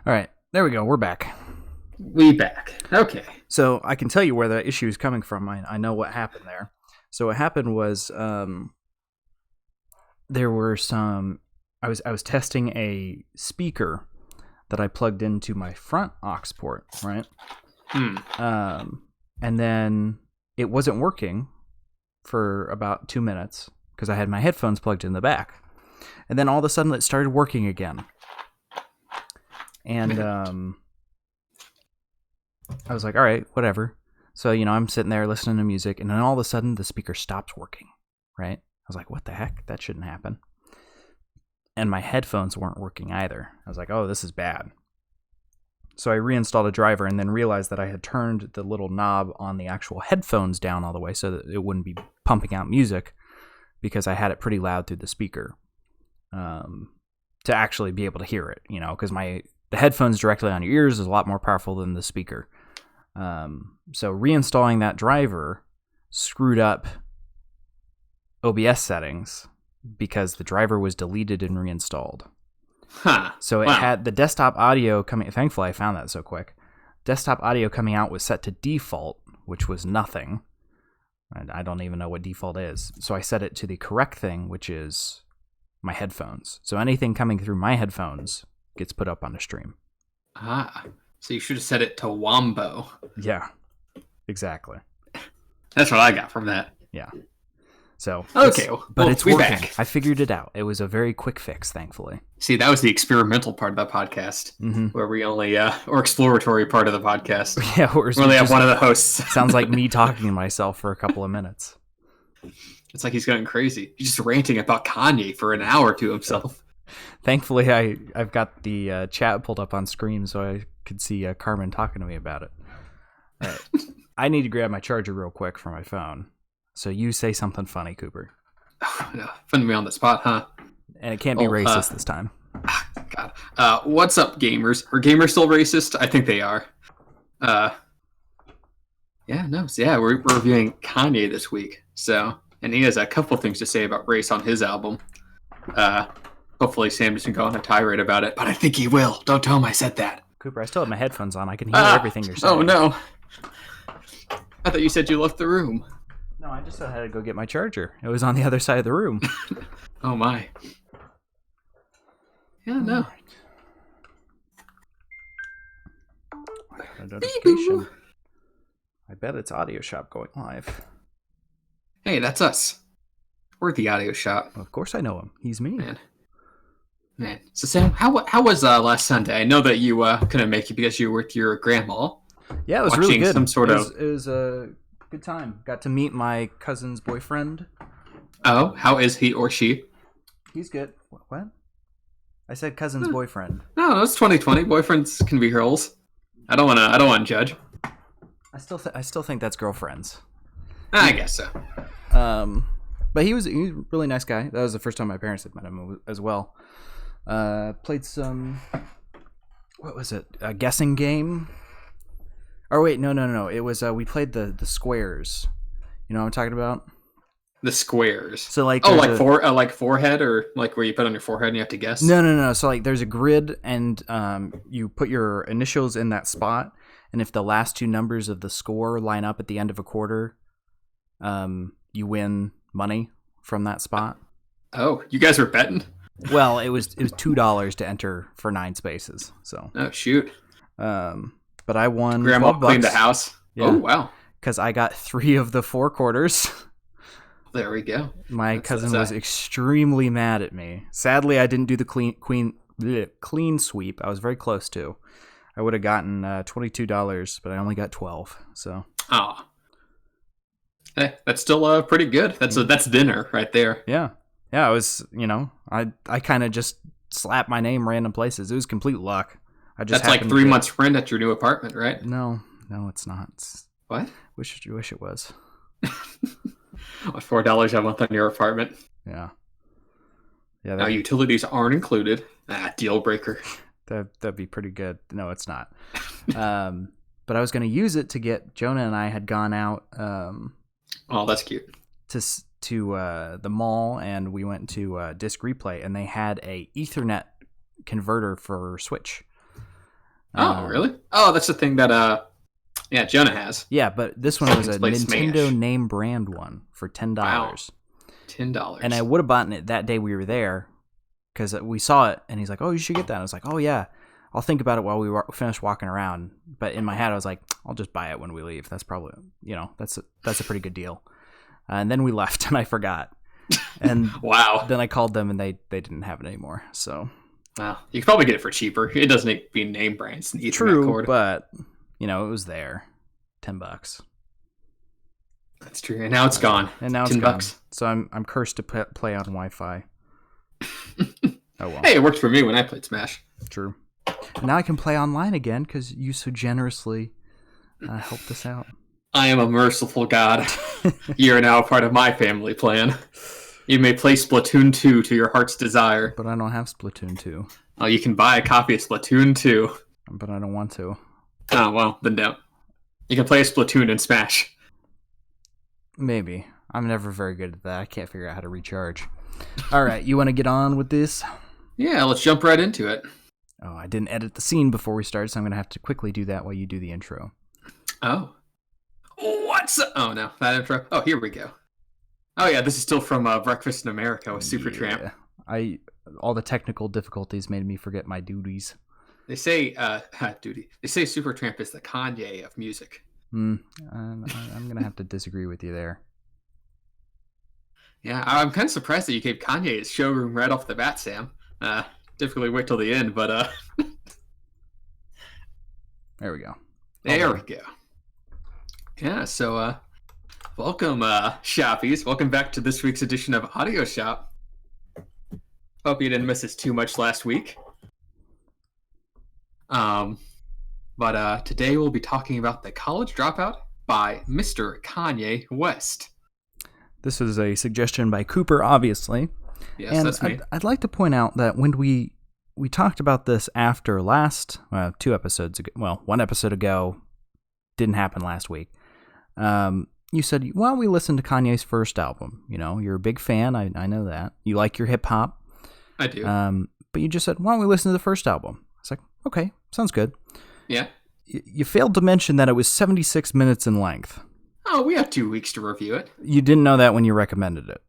All right, there we go. We're back. We back. Okay. So I can tell you where the issue is coming from. I know what happened there. So what happened was there were some. I was testing a speaker that I plugged into my front aux port, right? And then it wasn't working for about 2 minutes because I had my headphones plugged in the back. And then all of a sudden it started working again. And I was like, all right, whatever. So, I'm sitting there listening to music, and then all of a sudden the speaker stops working, right? I was like, what the heck? That shouldn't happen. And my headphones weren't working either. I was like, oh, this is bad. So I reinstalled a driver and then realized that I had turned the little knob on the actual headphones down all the way so that it wouldn't be pumping out music, because I had it pretty loud through the speaker to actually be able to hear it, because the headphones directly on your ears is a lot more powerful than the speaker. So reinstalling that driver screwed up OBS settings because the driver was deleted and reinstalled. So it had the desktop audio coming. Thankfully, I found that so quick. Desktop audio coming out was set to default, which was nothing. And I don't even know what default is. So I set it to the correct thing, which is my headphones. So anything coming through my headphones gets put up on a stream. So you should have set it to Wombo. Yeah, exactly. That's what I got from that. Yeah. So okay, but it's working. Back. I figured it out. It was a very quick fix, thankfully. See, that was the experimental part of the podcast, where we only or exploratory part of the podcast. Yeah, we only have one of the hosts. Sounds like me talking to myself for a couple of minutes. It's like he's going crazy. He's just ranting about Kanye for an hour to himself. Thankfully, I've got the chat pulled up on screen so I could see Carmen talking to me about it. All right. I need to grab my charger real quick for my phone. So you say something funny, Cooper. Oh, no. Putting me on the spot, huh? And it can't be racist this time. God. What's up, gamers? Are gamers still racist? I think they are. We're reviewing Kanye this week. And he has a couple things to say about race on his album. Hopefully Sam doesn't go on a tirade about it, but I think he will. Don't tell him I said that. Cooper, I still have my headphones on. I can hear everything you're saying. Oh, no. I thought you said you left the room. No, I just had to go get my charger. It was on the other side of the room. Oh, my. Yeah, no. A notification. I bet it's Audio Shop going live. Hey, that's us. We're at the Audio Shop. Well, of course I know him. He's me. Man. So, Sam, how was last Sunday? I know that you couldn't make it because you were with your grandma. Yeah, it was really good. It was a good time. Got to meet my cousin's boyfriend. Oh, how is he or she? He's good. What? I said cousin's boyfriend. No, it's 2020. Boyfriends can be girls. I don't want to judge. I still think that's girlfriends. I guess so. But he was a really nice guy. That was the first time my parents had met him as well. Played some, what was it? A guessing game. Oh wait, no. It was we played the squares. You know what I'm talking about? The squares. So like like forehead, or like where you put on your forehead and you have to guess. No. So like there's a grid, and you put your initials in that spot, and if the last two numbers of the score line up at the end of a quarter, you win money from that spot. Oh, you guys were betting? Well, it was $2 to enter for 9 spaces. So. Oh shoot. But I won. Grandma cleaned the house. Yeah, oh wow. Because I got 3 of the 4 quarters. There we go. My cousin was extremely mad at me. Sadly, I didn't do the clean sweep. I was very close to. I would have gotten $22, but I only got 12. So. Oh. Hey, that's still pretty good. That's dinner right there. Yeah. Yeah, I was, I kind of just slapped my name random places. It was complete luck. That's like 3 months rent at your new apartment, right? No, it's not. What? Wish it was. $4 a month on your apartment. Yeah. Yeah. Now utilities aren't included. Deal breaker. That'd be pretty good. No, it's not. But I was going to use it to get Jonah, and I had gone out. Oh, that's cute. To the mall, and we went to Disc Replay, and they had a Ethernet converter for Switch. Oh, really? Oh, that's the thing that Jonah has. Yeah, but this one was a Nintendo Smash. name brand one for $10. Wow. $10. And I would have bought it that day we were there because we saw it, and he's like, "Oh, you should get that." And I was like, "Oh yeah, I'll think about it while we finish walking around." But in my head, I was like, "I'll just buy it when we leave." That's probably, that's a pretty good deal. And then we left, and I forgot. And wow. Then I called them, and they didn't have it anymore. So, well, you could probably get it for cheaper. It doesn't need to be name brands. True, but it was there, $10. That's true, and now it's gone. And now it's $10. gone. So I'm cursed to play on Wi-Fi. Oh well. Hey, it worked for me when I played Smash. True. Now I can play online again because you so generously helped us out. I am a merciful God. You are now a part of my family plan. You may play Splatoon 2 to your heart's desire. But I don't have Splatoon 2. Oh, you can buy a copy of Splatoon 2. But I don't want to. Oh, well, then don't. You can play a Splatoon and Smash. Maybe. I'm never very good at that. I can't figure out how to recharge. All right, you want to get on with this? Yeah, let's jump right into it. Oh, I didn't edit the scene before we started, so I'm going to have to quickly do that while you do the intro. Oh. What's up? Oh, no, that intro. Oh, here we go. Oh, yeah, this is still from Breakfast in America with Supertramp. All the technical difficulties made me forget my duties. They say, They say Supertramp is the Kanye of music. I'm going to have to disagree with you there. Yeah, I'm kind of surprised that you gave Kanye his showroom right off the bat, Sam. Typically wait till the end, but there we go. There we go. Yeah, so welcome, shoppies. Welcome back to this week's edition of Audio Shop. Hope you didn't miss us too much last week. But today we'll be talking about the College Dropout by Mr. Kanye West. This is a suggestion by Cooper, obviously. Yes, and that's me. I'd like to point out that when we talked about this after last, 2 episodes ago, well, 1 episode ago, didn't happen last week. You said, well, we listened to Kanye's first album. You're a big fan. I know that. You like your hip hop. I do. But you just said, why don't we listen to the first album? It's like, okay, sounds good. Yeah. You failed to mention that it was 76 minutes in length. Oh, we have 2 weeks to review it. You didn't know that when you recommended it.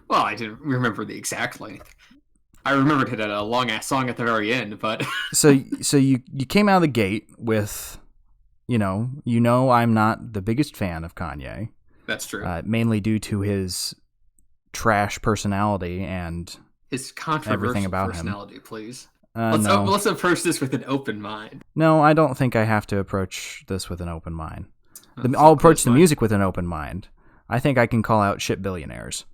Well, I didn't remember the exact length. I remembered it at a long-ass song at the very end, but... So you came out of the gate with, I'm not the biggest fan of Kanye. That's true. Mainly due to his trash personality and his controversial everything about personality, please. No. Let's approach this with an open mind. No, I don't think I have to approach this with an open mind. I'll approach the music with an open mind. I think I can call out shit billionaires.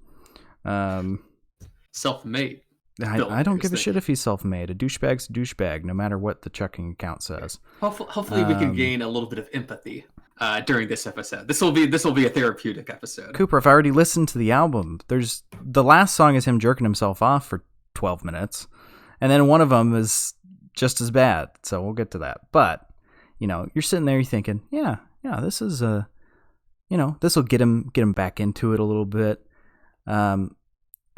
Self-made. I don't give a shit if he's self-made. A douchebag's a douchebag, no matter what the checking account says. Hopefully we can gain a little bit of empathy during this episode. This will be a therapeutic episode. Cooper, if I already listened to the album, the last song is him jerking himself off for 12 minutes, and then one of them is just as bad. So we'll get to that. But you're sitting there, you're thinking, yeah, this is this will get him back into it a little bit.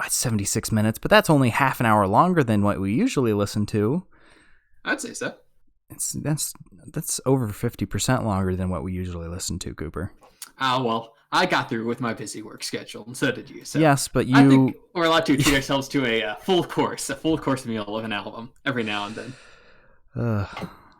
It's 76 minutes, but that's only half an hour longer than what we usually listen to. I'd say so. That's over 50% longer than what we usually listen to, Cooper. Well, I got through with my busy work schedule, and so did you. So yes, but I think we're allowed to treat ourselves to a full course meal of an album every now and then.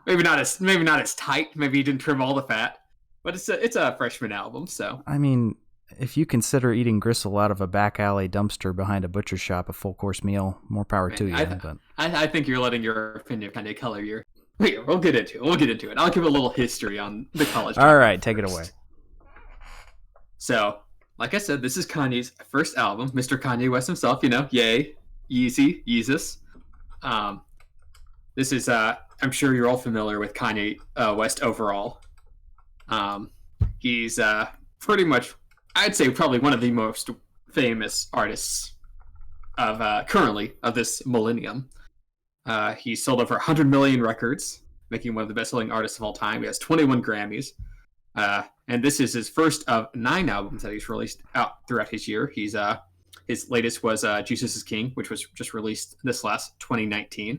Maybe not as tight. Maybe you didn't trim all the fat, but it's a freshman album. So I mean, if you consider eating gristle out of a back alley dumpster behind a butcher shop a full course meal, more power to you. I think you're letting your opinion kind of color your. We'll get into it. I'll give a little history on the College Dropout. All right, take it away. So, like I said, this is Kanye's first album, Mr. Kanye West himself. Yay, Yeezy, Yeezus. This is I'm sure you're all familiar with Kanye West overall. He's pretty much, I'd say, probably one of the most famous artists of currently of this millennium. He sold over 100 million records, making him one of the best-selling artists of all time. He has 21 Grammys, and this is his first of 9 albums that he's released out throughout his year. His latest was Jesus is King, which was just released this last 2019.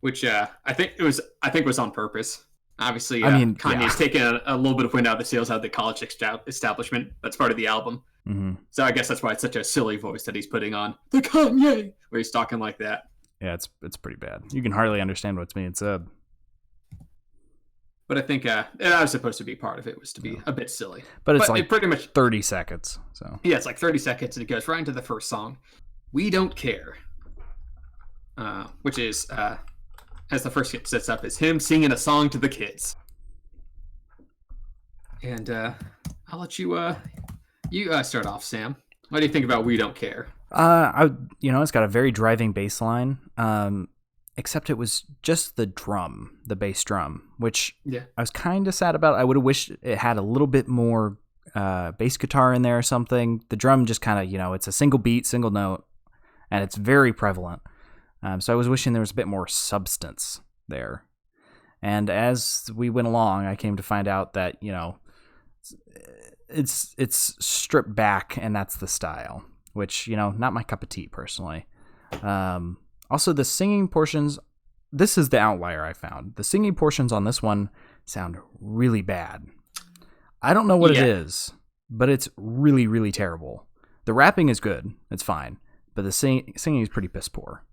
which I think was on purpose. Obviously, I mean, Kanye's taken a little bit of wind out of the sails out of the college establishment. That's part of the album. Mm-hmm. So I guess that's why it's such a silly voice that he's putting on. The Kanye! Where he's talking like that. Yeah, it's pretty bad. You can hardly understand what's being said. But I think that was supposed to be part of it, was to be a bit silly. But it's like it pretty much 30 seconds. So yeah, it's like 30 seconds, and it goes right into the first song, "We Don't Care," which is, as the first hit sets up, is him singing a song to the kids. And I'll let you start off, Sam. What do you think about "We Don't Care"? It's got a very driving bass line. Except it was just the bass drum, which I was kind of sad about. I would have wished it had a little bit more bass guitar in there or something. The drum just kind of, it's a single beat, single note, and it's very prevalent. So I was wishing there was a bit more substance there. And as we went along, I came to find out that, it's stripped back, and that's the style, which, not my cup of tea personally. Also, the singing portions, this is the outlier I found. The singing portions on this one sound really bad. I don't know what it is, but it's really, really terrible. The rapping is good. It's fine. But the singing is pretty piss poor.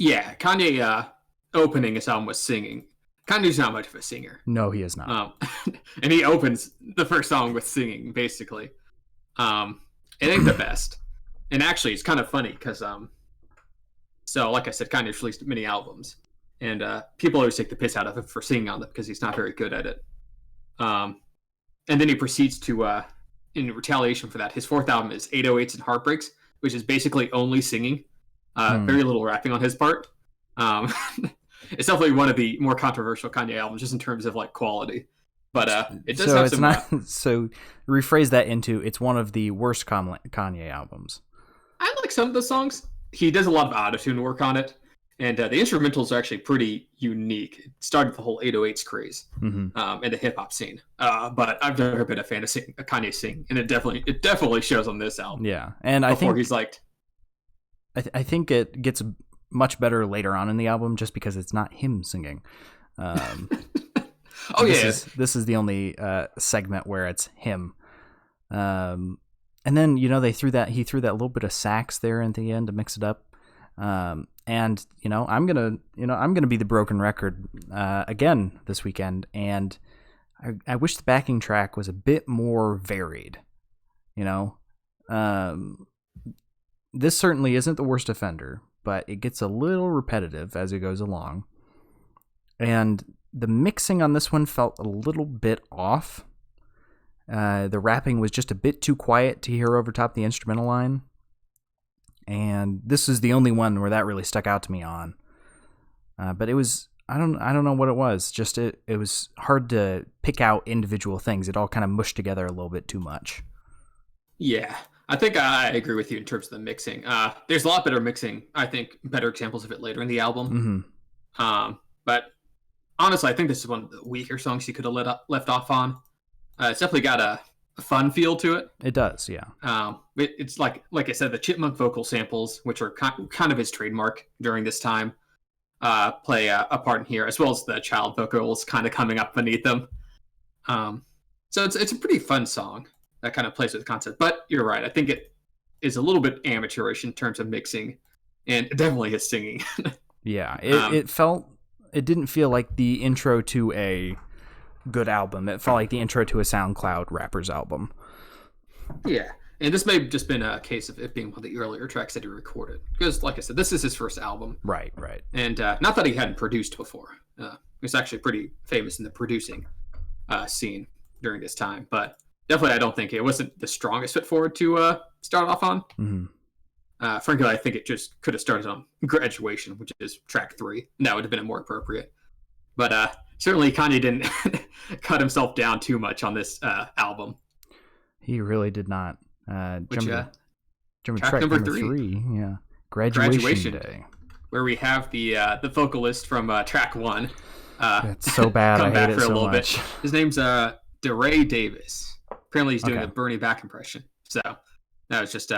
Yeah, Kanye opening his album with singing. Kanye's not much of a singer. No, he is not. And he opens the first song with singing, basically. It ain't the best. And actually, it's kind of funny because... So, like I said, Kanye's released many albums, and people always take the piss out of him for singing on them because he's not very good at it. And then he proceeds to, in retaliation for that, his fourth album is 808s and Heartbreaks, which is basically only singing, very little rapping on his part. It's definitely one of the more controversial Kanye albums, just in terms of like quality. But it does have some. So rephrase that into it's one of the worst Kanye albums. I like some of the songs. He does a lot of autotune work on it, and the instrumentals are actually pretty unique. It started the whole 808s craze in the hip hop scene. But I've never been a fan of Kanye sing, and it definitely shows on this album. Yeah, and I think I think it gets much better later on in the album, just because it's not him singing. This is the only segment where it's him. And then, he threw that little bit of sax there at the end to mix it up. And, I'm going to be the broken record again this weekend. And I wish the backing track was a bit more varied. This certainly isn't the worst offender, but it gets a little repetitive as it goes along. And the mixing on this one felt a little bit off. The rapping was just a bit too quiet to hear over top the instrumental line. And this is the only one where that really stuck out to me on. But it was, I don't know what it was. Just it was hard to pick out individual things. It all kind of mushed together a little bit too much. Yeah, I think I agree with you in terms of the mixing. There's a lot better mixing. I think better examples of it later in the album. Mm-hmm. But honestly, I think this is one of the weaker songs he could have left off on. It's definitely got a fun feel to it. It does, yeah. It's like I said, the chipmunk vocal samples, which are kind of his trademark during this time, play a part in here, as well as the child vocals kind of coming up beneath them. So it's a pretty fun song that kind of plays with the concept. But you're right, I think it is a little bit amateurish in terms of mixing, and definitely his singing. Yeah, it didn't feel like the intro to a good album. It felt like the intro to a SoundCloud rapper's album. Yeah, and this may have just been a case of it being one of the earlier tracks that he recorded. Because, like I said, this is his first album. Right. And not that he hadn't produced before. He was actually pretty famous in the producing scene during this time. But definitely, I don't think it wasn't the strongest foot forward to start off on. Mm-hmm. Frankly, I think it just could have started on Graduation, which is track 3. And that would have been more appropriate. But certainly Kanye didn't cut himself down too much on this album. He really did not. Track number 3. Yeah. Graduation Day. Where we have the vocalist from track 1. It's so bad. I hate it so much. His name's DeRay Davis. Apparently he's doing a Bernie Mac impression. So that was just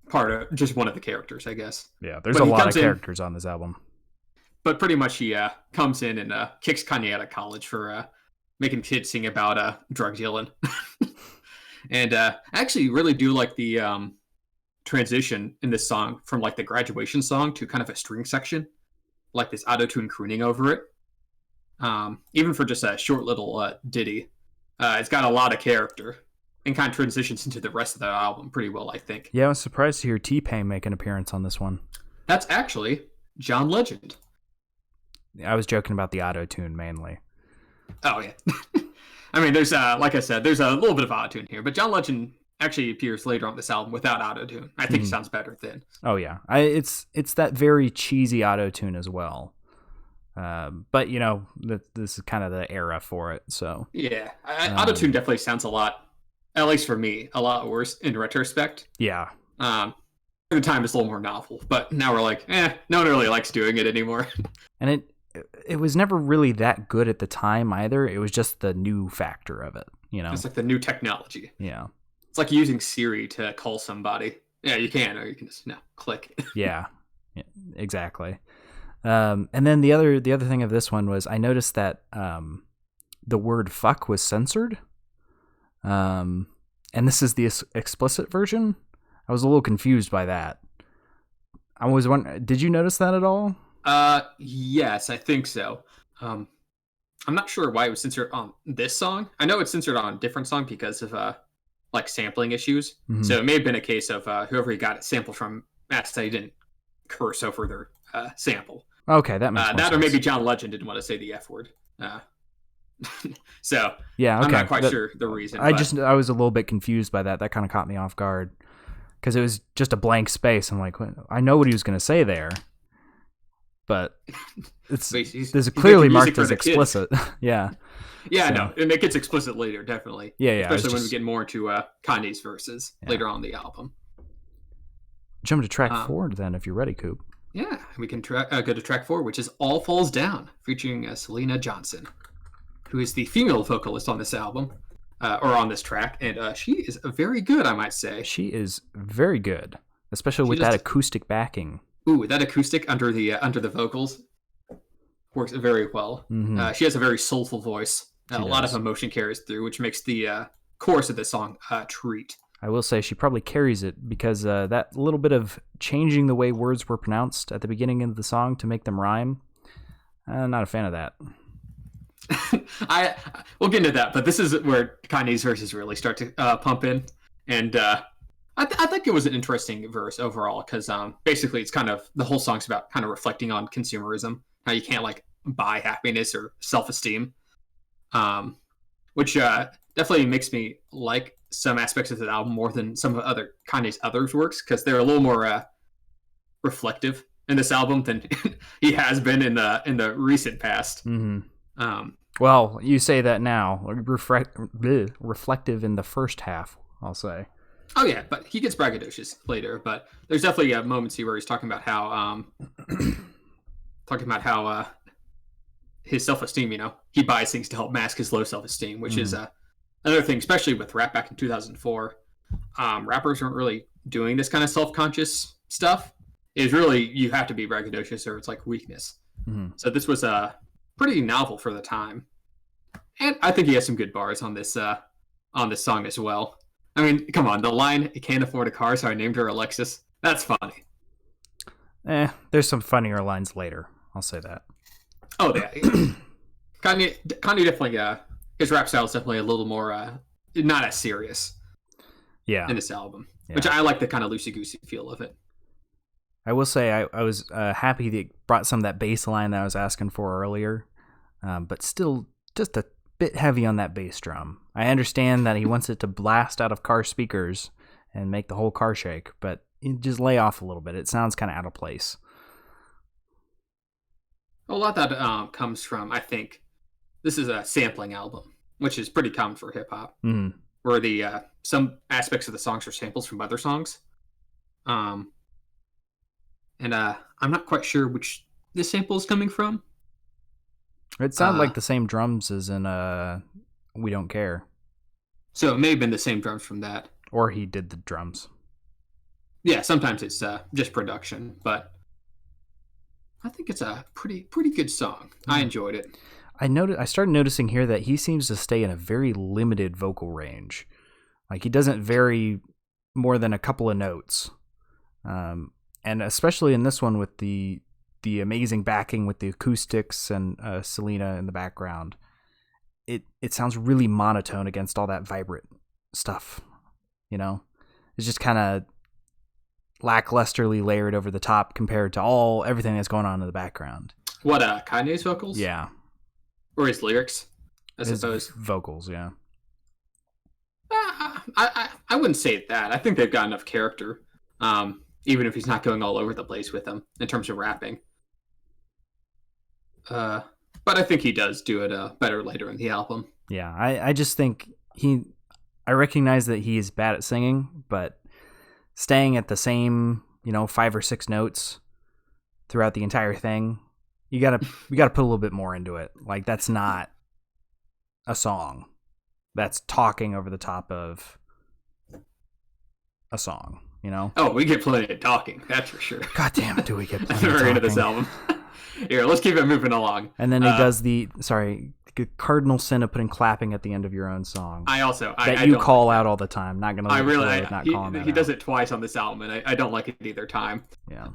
part of just one of the characters, I guess. Yeah, there's a lot of characters on this album. but pretty much he comes in and kicks Kanye out of college for making kids sing about drug dealing. And I actually really do like the transition in this song from like the graduation song to kind of a string section, like this auto-tune crooning over it. Even for just a short little ditty, it's got a lot of character and kind of transitions into the rest of the album pretty well, I think. Yeah, I was surprised to hear T-Pain make an appearance on this one. That's actually John Legend. I was joking about the auto-tune mainly. Oh, yeah. I mean, there's, like I said, there's a little bit of auto-tune here, but John Legend actually appears later on this album without auto-tune. I think it sounds better then. Oh, yeah. It's that very cheesy auto-tune as well. But, you know, this is kind of the era for it, so. Yeah, auto-tune definitely sounds a lot, at least for me, a lot worse in retrospect. Yeah. At the time, it's a little more novel, but now we're like, no one really likes doing it anymore. And it was never really that good at the time either. It was just the new factor of it, you know? It's like the new technology. Yeah. It's like using Siri to call somebody. Yeah, you can, or you can just, click. Yeah, exactly. And then the other thing of this one was I noticed that the word fuck was censored. And this is the explicit version. I was a little confused by that. I was wondering, did you notice that at all? Yes, I think so. I'm not sure why it was censored on this song. I know it's censored on a different song because of like sampling issues. Mm-hmm. So it may have been a case of whoever he got it sampled from asked that he didn't curse over their sample. Okay, that makes more sense. Or maybe John Legend didn't want to say the F word. So yeah, okay. I'm not quite sure the reason. I was a little bit confused by that. That kind of caught me off guard because it was just a blank space. I'm like, I know what he was going to say there, but there's clearly marked as explicit. Yeah. Yeah, so. No, and it gets explicit later, definitely. Yeah. Especially when we get more into Kanye's verses later on in the album. Jump to track 4 then, if you're ready, Coop. Yeah, we can go to track 4, which is All Falls Down, featuring Selena Johnson, who is the female vocalist on this album, or on this track, and she is very good, I might say. She is very good, especially with that acoustic backing. Ooh, that acoustic under the vocals works very well. Mm-hmm. She has a very soulful voice. A lot of emotion carries through, which makes the chorus of this song a treat. I will say she probably carries it because that little bit of changing the way words were pronounced at the beginning of the song to make them rhyme, not a fan of that. We'll get into that, but this is where Kanye's verses really start to pump in, and I think it was an interesting verse overall because basically it's kind of the whole song's about kind of reflecting on consumerism, how you can't like buy happiness or self-esteem, which definitely makes me like some aspects of the album more than some of Kanye's other works because they're a little more reflective in this album than he has been in the recent past. Mm-hmm. Well, you say that now. Reflective in the first half, I'll say. Oh yeah, but he gets braggadocious later. But there's definitely moments here where he's talking about how his self-esteem. He buys things to help mask his low self-esteem, which is another thing, especially with rap back in 2004. Rappers weren't really doing this kind of self-conscious stuff. It's really you have to be braggadocious or it's like weakness. Mm-hmm. So this was pretty novel for the time, and I think he has some good bars on this song as well. I mean, come on, the line "I can't afford a car, so I named her Alexis." That's funny. There's some funnier lines later. I'll say that. Oh yeah, Kanye definitely. His rap style is definitely a little more not as serious. Yeah. In this album, which I like the kind of loosey goosey feel of it. I will say I was happy that it brought some of that bass line that I was asking for earlier, but still just a bit heavy on that bass drum. I understand that he wants it to blast out of car speakers and make the whole car shake, but just lay off a little bit. It sounds kind of out of place. A lot of that comes from, I think, this is a sampling album, which is pretty common for hip-hop, where the some aspects of the songs are samples from other songs. And I'm not quite sure which this sample is coming from. It sounded like the same drums as in We Don't Care. So it may have been the same drums from that. Or he did the drums. Yeah, sometimes it's just production, but I think it's a pretty good song. I enjoyed it. I started noticing here that he seems to stay in a very limited vocal range. Like he doesn't vary more than a couple of notes. And especially in this one with the amazing backing with the acoustics and Selena in the background, it sounds really monotone against all that vibrant stuff. You know, it's just kind of lacklusterly layered over the top compared to everything that's going on in the background. What, Kanye's vocals? Yeah. Or his lyrics, I suppose. Vocals, yeah. I wouldn't say that. I think they've got enough character, even if he's not going all over the place with them in terms of rapping. But I think he does do it better later in the album. Yeah, I just think I recognize that he's bad at singing, but staying at the same, 5 or 6 notes throughout the entire thing, you gotta put a little bit more into it. Like that's not a song. That's talking over the top of a song, Oh, we get plenty of talking, that's for sure. God damn it, do we get plenty at of the very end of talking. this album. Here, let's keep it moving along. And then he does the cardinal sin of putting clapping at the end of your own song. I also you call out all the time. Not gonna. He does it twice on this album, and I don't like it either time. Yeah.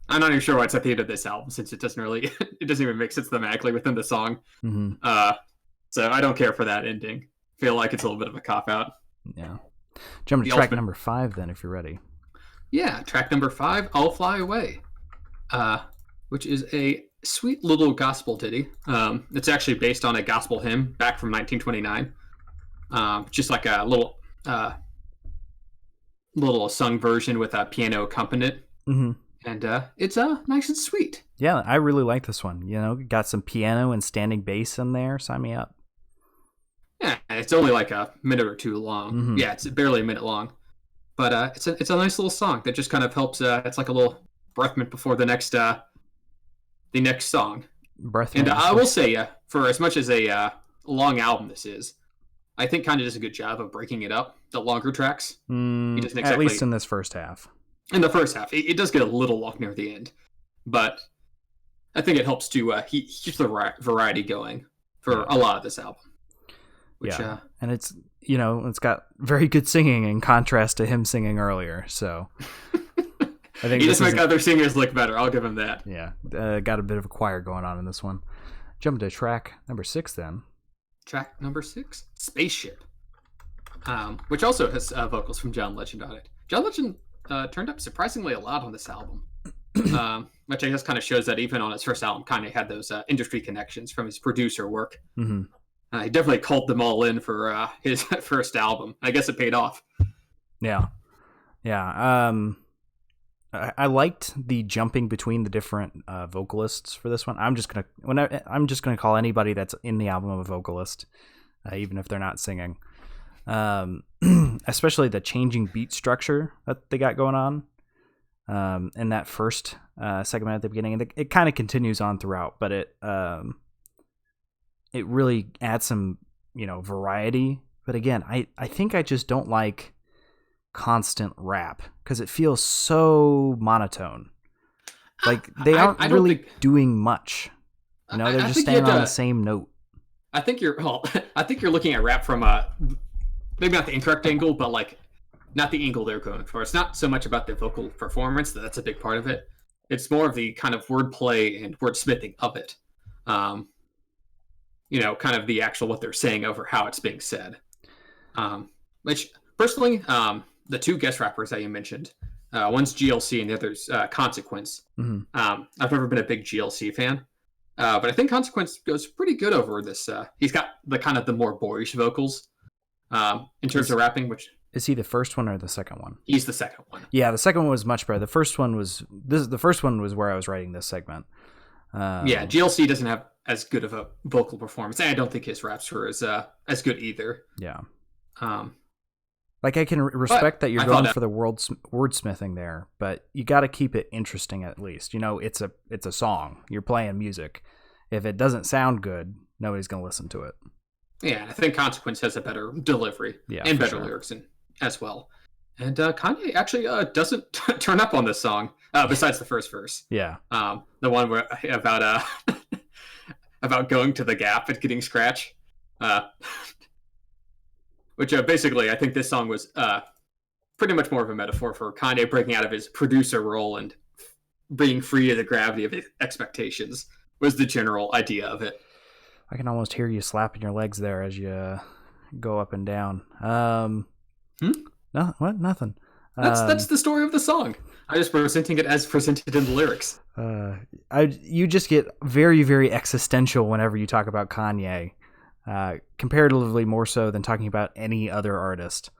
I'm not even sure why it's at the end of this album, since it doesn't even make sense thematically within the song. Mm-hmm. So I don't care for that ending. Feel like it's a little bit of a cop out. Yeah. Jump to track number 5 then, if you're ready. Yeah, track number 5, "I'll Fly Away," which is a sweet little gospel ditty. It's actually based on a gospel hymn back from 1929. Just like a little sung version with a piano accompaniment. Mm-hmm. And it's nice and sweet. Yeah, I really like this one. Got some piano and standing bass in there. Sign me up. Yeah, it's only like a minute or two long. Mm-hmm. Yeah, it's barely a minute long. But it's a nice little song that just kind of helps. It's like a little breath mint before the next song. And I will say, for as much as a long album this is, I think Kanye does a good job of breaking it up, the longer tracks. He doesn't at least in this first half. In the first half, it does get a little long near the end, but I think it helps to keep the variety going for a lot of this album. And it's it's got very good singing in contrast to him singing earlier. So I think he just make other singers look better. I'll give him that. Yeah, got a bit of a choir going on in this one. Jump to track number 6 then. Track number 6, "Spaceship," which also has vocals from John Legend on it. John Legend turned up surprisingly a lot on this album, which I guess kind of shows that even on his first album, Kanye had those industry connections from his producer work. Mm-hmm. He definitely called them all in for his first album. I guess it paid off. Yeah. I liked the jumping between the different vocalists for this one. I'm just gonna call anybody that's in the album a vocalist, even if they're not singing. Especially the changing beat structure that they got going on in that first segment at the beginning. It kind of continues on throughout, but it really adds some variety. But again, I think I just don't like constant rap because it feels so monotone. Like they aren't really doing much. They're just staying on the same note. I think you're looking at rap from maybe not the incorrect angle, but like not the angle they're going for. It's not so much about the vocal performance, that's a big part of it. It's more of the kind of wordplay and wordsmithing of it. Kind of the actual what they're saying over how it's being said. Which personally, the 2 guest rappers that you mentioned, one's GLC and the other's Consequence. Mm-hmm. I've never been a big GLC fan, but I think Consequence goes pretty good over this. He's got the kind of the more boyish vocals in terms of rapping. Which is he the first one or the second one? He's the second one. Yeah, the second one was much better. The first one was where I was writing this segment. Yeah, GLC doesn't have as good of a vocal performance. And I don't think his raps were as good either. Yeah. Like I can respect that you're going for the wordsmithing there, but you got to keep it interesting at least. It's a song. You're playing music. If it doesn't sound good, nobody's going to listen to it. Yeah, I think Consequence has a better delivery and better lyrics as well. And Kanye actually doesn't turn up on this song, besides the first verse. Yeah. The one where about about going to the Gap and getting scratch. Which basically, I think this song was pretty much more of a metaphor for Kanye breaking out of his producer role and being free of the gravity of his expectations, was the general idea of it. I can almost hear you slapping your legs there as you go up and down. No, what? Nothing. That's the story of the song. I'm just presenting it as presented in the lyrics. You just get very, very existential whenever you talk about Kanye. Comparatively more so than talking about any other artist.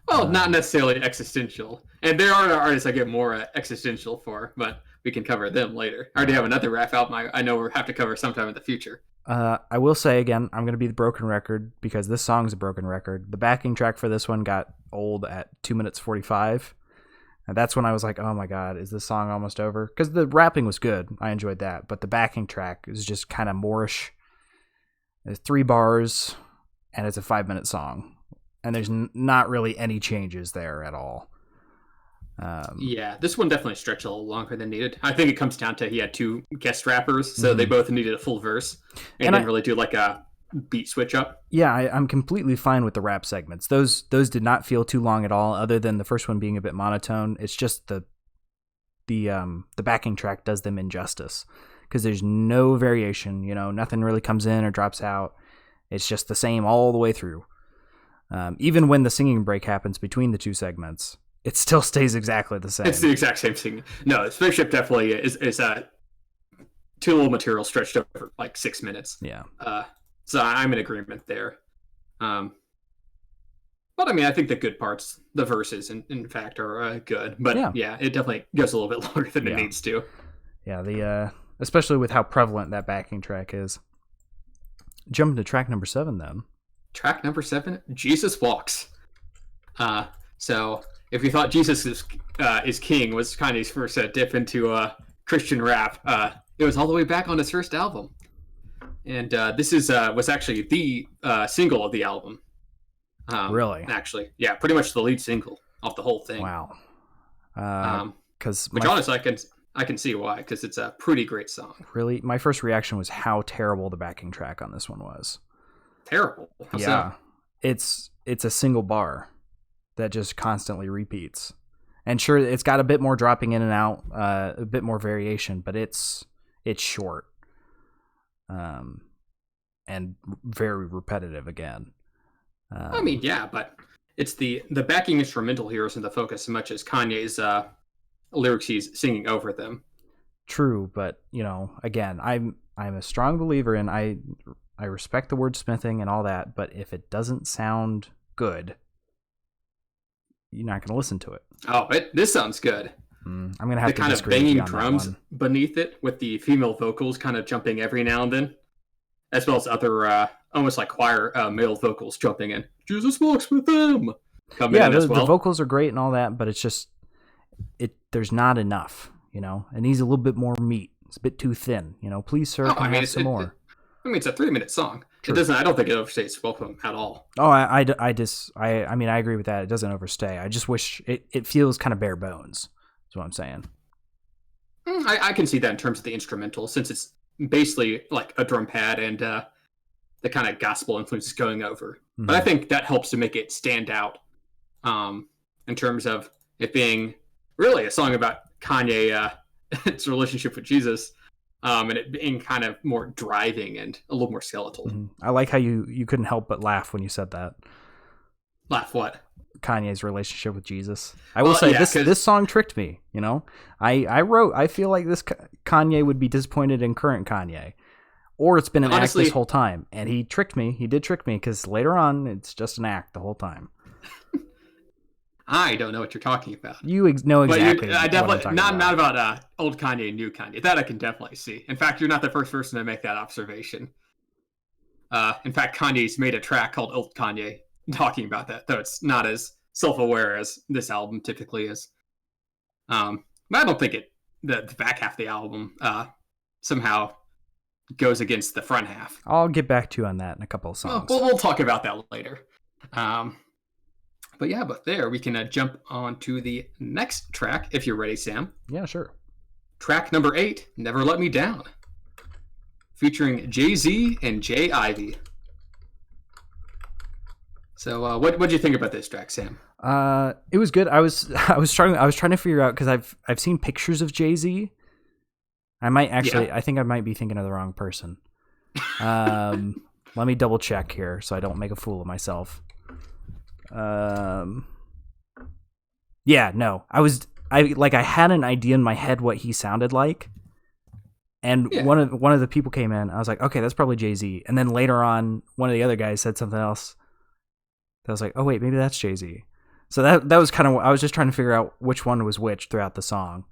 Well, not necessarily existential. And there are artists I get more existential for, but we can cover them later. I already have another rap album I know we'll have to cover sometime in the future. I will say again, I'm going to be the broken record because this song's a broken record. The backing track for this one got old at 2 minutes 45. And that's when I was like, oh my God, is this song almost over? Because the rapping was good. I enjoyed that. But the backing track is just kind of moreish. There's 3 bars, and it's a 5-minute song. And there's not really any changes there at all. Yeah, this one definitely stretched a little longer than needed. I think it comes down to he had 2 guest rappers, so they both needed a full verse. And didn't really do like a beat switch up. Yeah, I'm completely fine with the rap segments. Those did not feel too long at all, other than the first one being a bit monotone. It's just the backing track does them injustice. Because there's no variation, nothing really comes in or drops out. It's just the same all the way through. Even when the singing break happens between the 2 segments, it still stays exactly the same. It's the exact same thing. No, Spaceship definitely is too little material stretched over like 6 minutes. Yeah. So I'm in agreement there. But I mean, I think the good parts, the verses, in fact, are good. But yeah, it definitely goes a little bit longer than it needs to. Yeah, especially with how prevalent that backing track is. Jumping to track number 7 then. Track number 7, Jesus Walks. So if you thought Jesus is King was Kanye's first dip into Christian rap, it was all the way back on his first album. And this was actually the single of the album. Really? Actually, yeah, pretty much the lead single of the whole thing. Wow. Which honestly, I can see why, because it's a pretty great song. Really? My first reaction was how terrible the backing track on this one was. Terrible? How's that? It's a single bar that just constantly repeats. And sure, it's got a bit more dropping in and out, a bit more variation, but it's short. And very repetitive again. I mean, yeah, but it's the backing instrumental here isn't the focus as much as Kanye's lyrics he's singing over them. True, but again, I'm a strong believer in I respect the wordsmithing and all that, but if it doesn't sound good, you're not going to listen to it. Oh, this sounds good. I'm going to have to kind of banging drums beneath it with the female vocals kind of jumping every now and then, as well as other almost like choir male vocals jumping in. Jesus walks with them. Come in as well. The vocals are great and all that, but it's just there's not enough, It needs a little bit more meat. It's a bit too thin, Please, sir, have some more. It's a 3-minute song. True. It doesn't. I don't think it overstays welcome at all. Oh, I agree with that. It doesn't overstay. I just wish it feels kind of bare bones. That's what I'm saying. I can see that in terms of the instrumental, since it's basically like a drum pad and the kind of gospel influence is going over. Mm-hmm. But I think that helps to make it stand out in terms of it being really a song about Kanye, its relationship with Jesus, and it being kind of more driving and a little more skeletal. Mm-hmm. I like how you couldn't help but laugh when you said that. Laugh what? Kanye's relationship with Jesus. I will say this song tricked me. I feel like this Kanye would be disappointed in current Kanye, or it's been an act this whole time, and he tricked me. He did trick me because later on it's just an act the whole time. I don't know what you're talking about. You know exactly. I definitely not about old Kanye, new Kanye. That I can definitely see. In fact, you're not the first person to make that observation. In fact, Kanye's made a track called "Old Kanye" talking about that, though it's not as self-aware as this album typically is. But I don't think the back half of the album somehow goes against the front half. I'll get back to you on that in a couple of songs. We'll talk about that later. But there we can jump on to the next track if you're ready, Sam. Yeah, sure. Track number 8, Never Let Me Down, featuring Jay-Z and Jay Ivy. So, what do you think about this track, Sam? It was good. I was trying to figure out, because I've seen pictures of Jay-Z. I might actually, I think I might be thinking of the wrong person. Let me double check here so I don't make a fool of myself. Yeah, no, I had an idea in my head what he sounded like, and one of the people came in. I was like, okay, that's probably Jay-Z. And then later on, one of the other guys said something else. I was like, oh wait, maybe that's Jay-Z. So that was kind of, I was just trying to figure out which one was which throughout the song.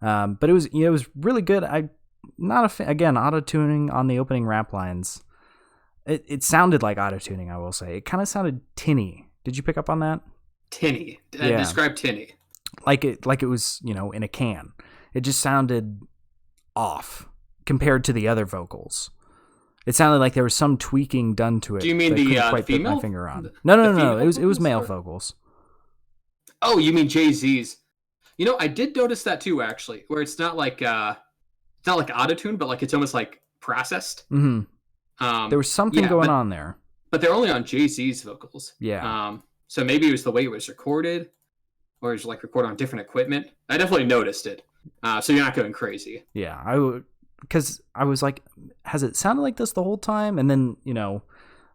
But it was really good. Again, auto-tuning on the opening rap lines. It sounded like auto-tuning, I will say. It kind of sounded tinny. Did you pick up on that? Tinny. Describe tinny. Like it was, in a can. It just sounded off compared to the other vocals. It sounded like there was some tweaking done to it. Do you mean the female? Put my finger on. No. It was male vocals. Oh, you mean Jay-Z's? I did notice that too, actually, where it's not like auto-tune, but like it's almost like processed. Mm-hmm. There was something going on there. But they're only on Jay-Z's vocals. Yeah. So maybe it was the way it was recorded, or it was like recorded on different equipment. I definitely noticed it. So you're not going crazy. Yeah, I would, because I was like, has it sounded like this the whole time? And then the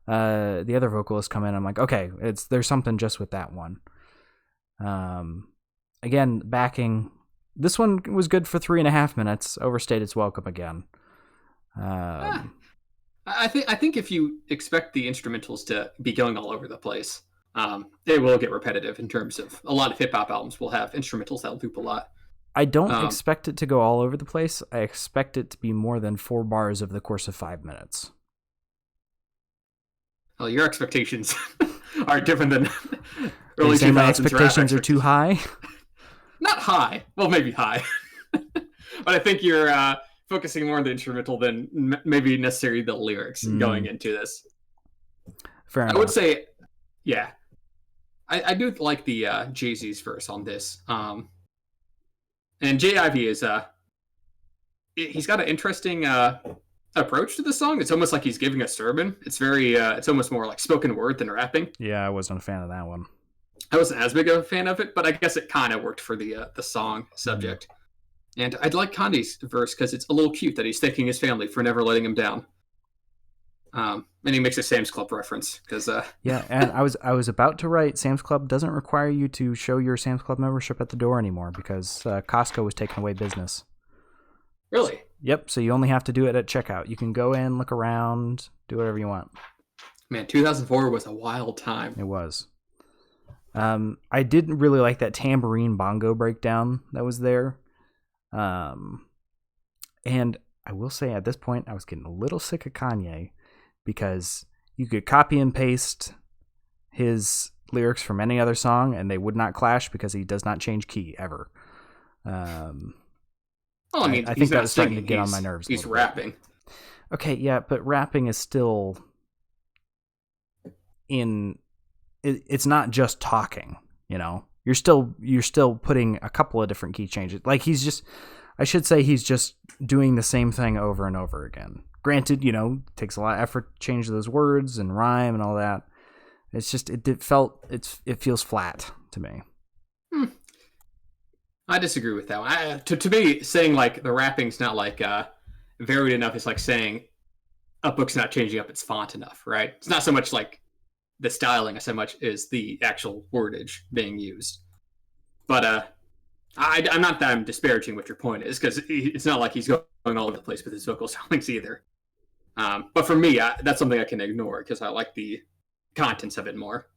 other vocalists come in. I'm like, okay, there's something just with that one. Again, backing. This one was good for 3.5 minutes. Overstayed its welcome again. I think if you expect the instrumentals to be going all over the place, they will get repetitive in terms of a lot of hip hop albums will have instrumentals that'll loop a lot. I don't expect it to go all over the place. I expect it to be more than 4 bars over the course of 5 minutes. Well, your expectations are different than early 2000s. My expectations are too high? Not high. Well, maybe high. But I think you're focusing more on the instrumental than maybe necessarily the lyrics going into this. Fair enough. I would say, yeah. I do like the Jay-Z's verse on this. And Jay Ivy is he's got an interesting approach to the song. It's almost like he's giving a sermon. It's very it's almost more like spoken word than rapping. Yeah, I wasn't a fan of that one. I wasn't as big of a fan of it, but I guess it kind of worked for the song subject. And I'd like Kanye's verse because it's a little cute that he's thanking his family for never letting him down. And he makes a Sam's Club reference because yeah, and I was about to write Sam's Club doesn't require you to show your Sam's Club membership at the door anymore because Costco was taking away business. Really? Yep. So you only have to do it at checkout. You can go in, look around, do whatever you want. Man, 2004 was a wild time. It was. I didn't really like that tambourine bongo breakdown that was there. And I will say at this point, I was getting a little sick of Kanye because you could copy and paste his lyrics from any other song and they would not clash because he does not change key ever. Well, I mean, I think that was starting to get on my nerves. He's rapping. Okay, yeah, but rapping is still it's not just talking, You're still putting a couple of different key changes. Like he's just doing the same thing over and over again. Granted, takes a lot of effort to change those words and rhyme and all that. It's just it feels flat to me. I disagree with that one. To me, saying like the rapping's not like varied enough is like saying a book's not changing up its font enough, right? It's not so much like the styling as so much as the actual wordage being used. But I'm not that I'm disparaging what your point is because it's not like he's going all over the place with his vocal stylings either. But for me, that's something I can ignore because I like the contents of it more.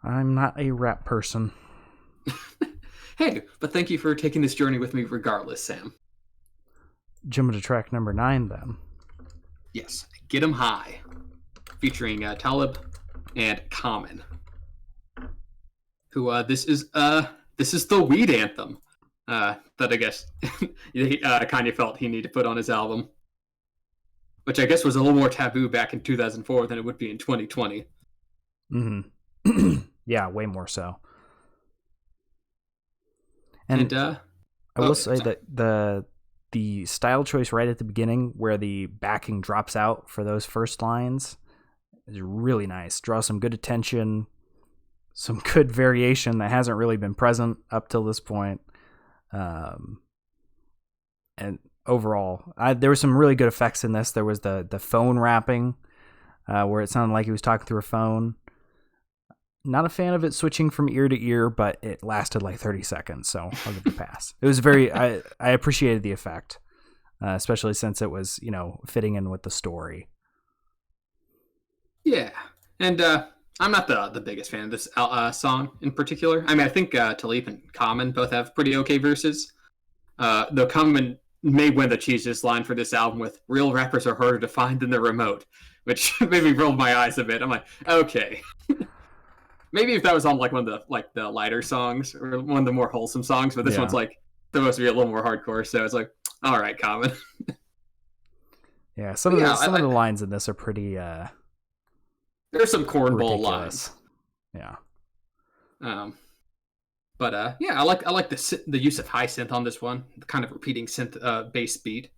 I'm not a rap person. Hey, but thank you for taking this journey with me regardless, Sam. Jumping to track number 9 then. Yes, Get 'Em High, featuring Talib and Common. Who this is the weed anthem that I guess Kanye felt he needed to put on his album, which I guess was a little more taboo back in 2004 than it would be in 2020. Mm-hmm. Yeah, way more so. And I will say that the style choice right at the beginning, where the backing drops out for those first lines, is really nice. Draws some good attention, some good variation that hasn't really been present up till this point. And overall, there was some really good effects in this. There was the phone rapping, where it sounded like he was talking through a phone. Not a fan of it switching from ear to ear, but it lasted like 30 seconds, so I'll give it a pass. It was I appreciated the effect, especially since it was, fitting in with the story. Yeah, and I'm not the biggest fan of this song in particular. I mean, I think Talib and Common both have pretty okay verses. Though Common may win the cheesiest line for this album with "Real rappers are harder to find than the remote," which made me roll my eyes a bit. I'm like, okay. Maybe if that was on like one of the lighter songs or one of the more wholesome songs, but this one's like supposed to be a little more hardcore, so it's like, all right, Common. Yeah, some of the lines in this are pretty. There's some cornball lines. Yeah. But I like the use of high synth on this one, the kind of repeating synth bass beat.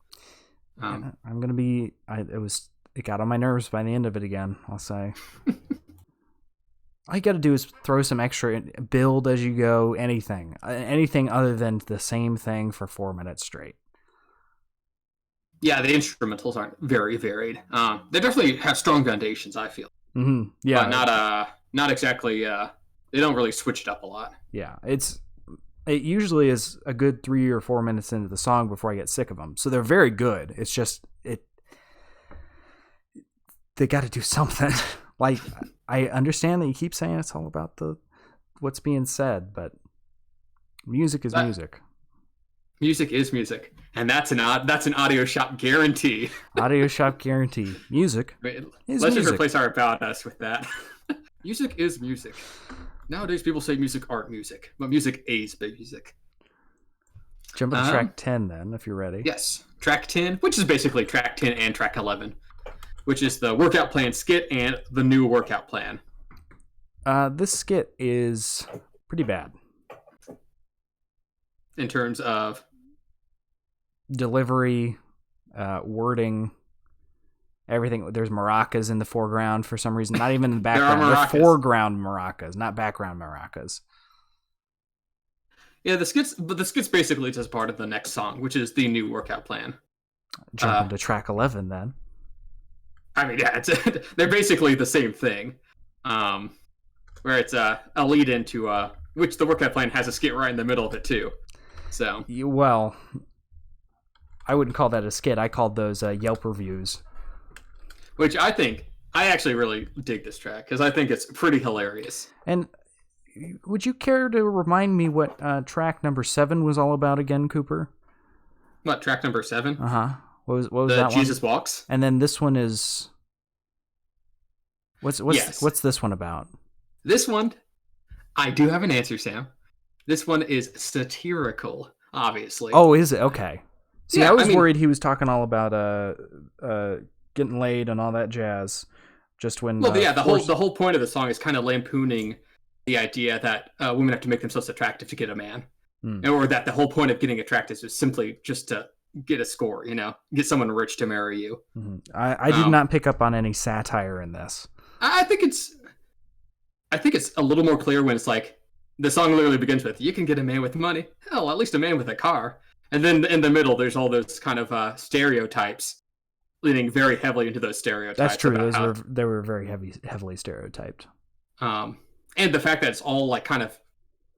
I'm gonna be. It got on my nerves by the end of it again, I'll say. All you got to do is throw some extra, build as you go, anything other than the same thing for 4 minutes straight. Yeah, the instrumentals aren't very varied. They definitely have strong foundations, I feel. Mm-hmm. Yeah, but not exactly. They don't really switch it up a lot. Yeah, it usually is a good 3 or 4 minutes into the song before I get sick of them. So they're very good. It's just they got to do something. Like, I understand that you keep saying it's all about what's being said, but music is music. Music is music, and that's an Audio Shop guarantee. Audio Shop guarantee. Music is Let's music. just replace our about us with that. Music is music. Nowadays, people say music aren't music, but music is music. Jump into track 10 then, if you're ready. Yes, track 10, which is basically track 10 and track 11. Which is the workout plan skit and the new workout plan. This skit is pretty bad. In terms of? Delivery, wording, everything. There's maracas in the foreground for some reason. Not even in the background. They're foreground maracas, not background maracas. Yeah, the skit's basically just part of the next song, which is the new workout plan. Jump into track 11 then. I mean, yeah, they're basically the same thing, where it's a lead into which the workout plan has a skit right in the middle of it too. So, well, I wouldn't call that a skit. I called those Yelp reviews. Which I actually really dig this track because I think it's pretty hilarious. And would you care to remind me what track number 7 was all about again, Cooper? What, track number 7? Uh-huh. What was the that Jesus one? Walks. And then this one is what's this one about? This one, I do have an answer, Sam. This one is satirical, obviously. Oh, is it? Okay. See, yeah, I was worried he was talking all about getting laid and all that jazz. Just when the whole point of the song is kind of lampooning the idea that women have to make themselves attractive to get a man, or that the whole point of getting attractive is simply just to get a score, get someone rich to marry you. Mm-hmm. I did not pick up on any satire in this. I think it's a little more clear when it's like the song literally begins with, "You can get a man with money, hell, at least a man with a car," and then in the middle there's all those kind of stereotypes, leaning very heavily into those stereotypes. That's true. They were very heavily stereotyped. And the fact that it's all like kind of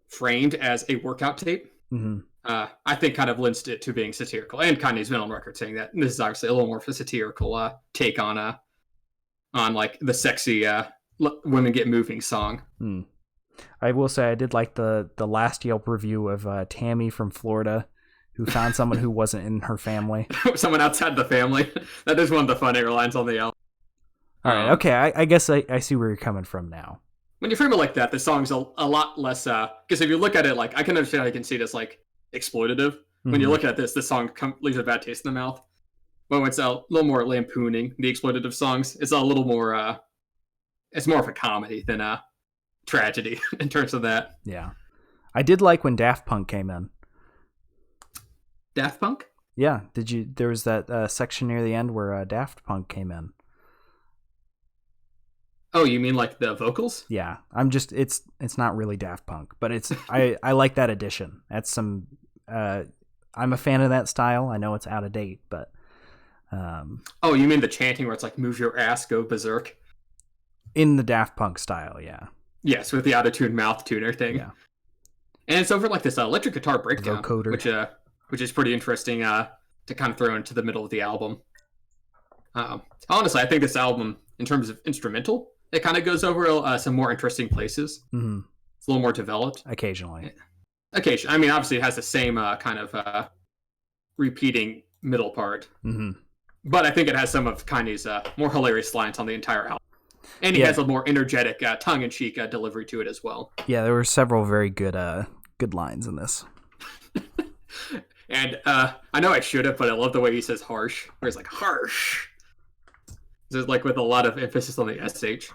framed as a workout tape. Mm-hmm. I think kind of lends it to being satirical, and Kanye's been on record saying that this is obviously a little more of a satirical take on like the sexy women get moving song. I will say I did like the last Yelp review of Tammy from Florida, who found someone who wasn't in her family. Someone outside the family. That is one of the funnier lines on the album. All right, okay, I guess I see where you're coming from now. When you frame it like that, the song's a lot less. Because if you look at it, like I can understand how you can see it as like exploitative. Mm-hmm. When you look at this song leaves a bad taste in the mouth. But when it's a little more lampooning the exploitative songs, it's a little more. it's more of a comedy than a tragedy in terms of that. Yeah. I did like when Daft Punk came in. Daft Punk? Yeah. There was that section near the end where Daft Punk came in. Oh, you mean like the vocals? Yeah. It's not really Daft Punk, but I like that addition. That's some, I'm a fan of that style. I know it's out of date, but. Oh, you mean the chanting where it's like, move your ass, go berserk? In the Daft Punk style, yeah. Yes, with the auto-tune mouth tuner thing. Yeah. And it's over like this electric guitar breakdown, Vocoder. which is pretty interesting to kind of throw into the middle of the album. Honestly, I think this album, in terms of instrumental, it kind of goes over some more interesting places. Mm-hmm. It's a little more developed. Occasionally. I mean, obviously, it has the same kind of repeating middle part. Mm-hmm. But I think it has some of Kanye's more hilarious lines on the entire album. And he has a more energetic, tongue-in-cheek delivery to it as well. Yeah, there were several very good lines in this. And I know I should have, but I love the way he says harsh. Where he's like, harsh. It's like with a lot of emphasis on the SH.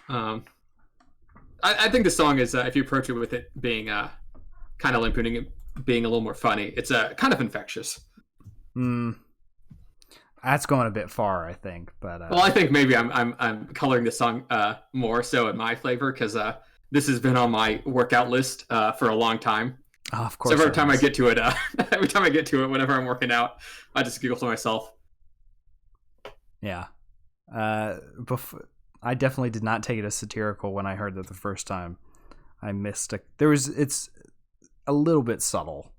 I think the song is, if you approach it with it being kind of lampooning it, being a little more funny, it's kind of infectious. That's going a bit far, I think. But well, I think maybe I'm coloring the song more so in my flavor because this has been on my workout list for a long time. Oh, of course. So every time I get to it, whenever I'm working out, I just giggle to myself. Yeah. I definitely did not take it as satirical when I heard that the first time. I missed it's a little bit subtle.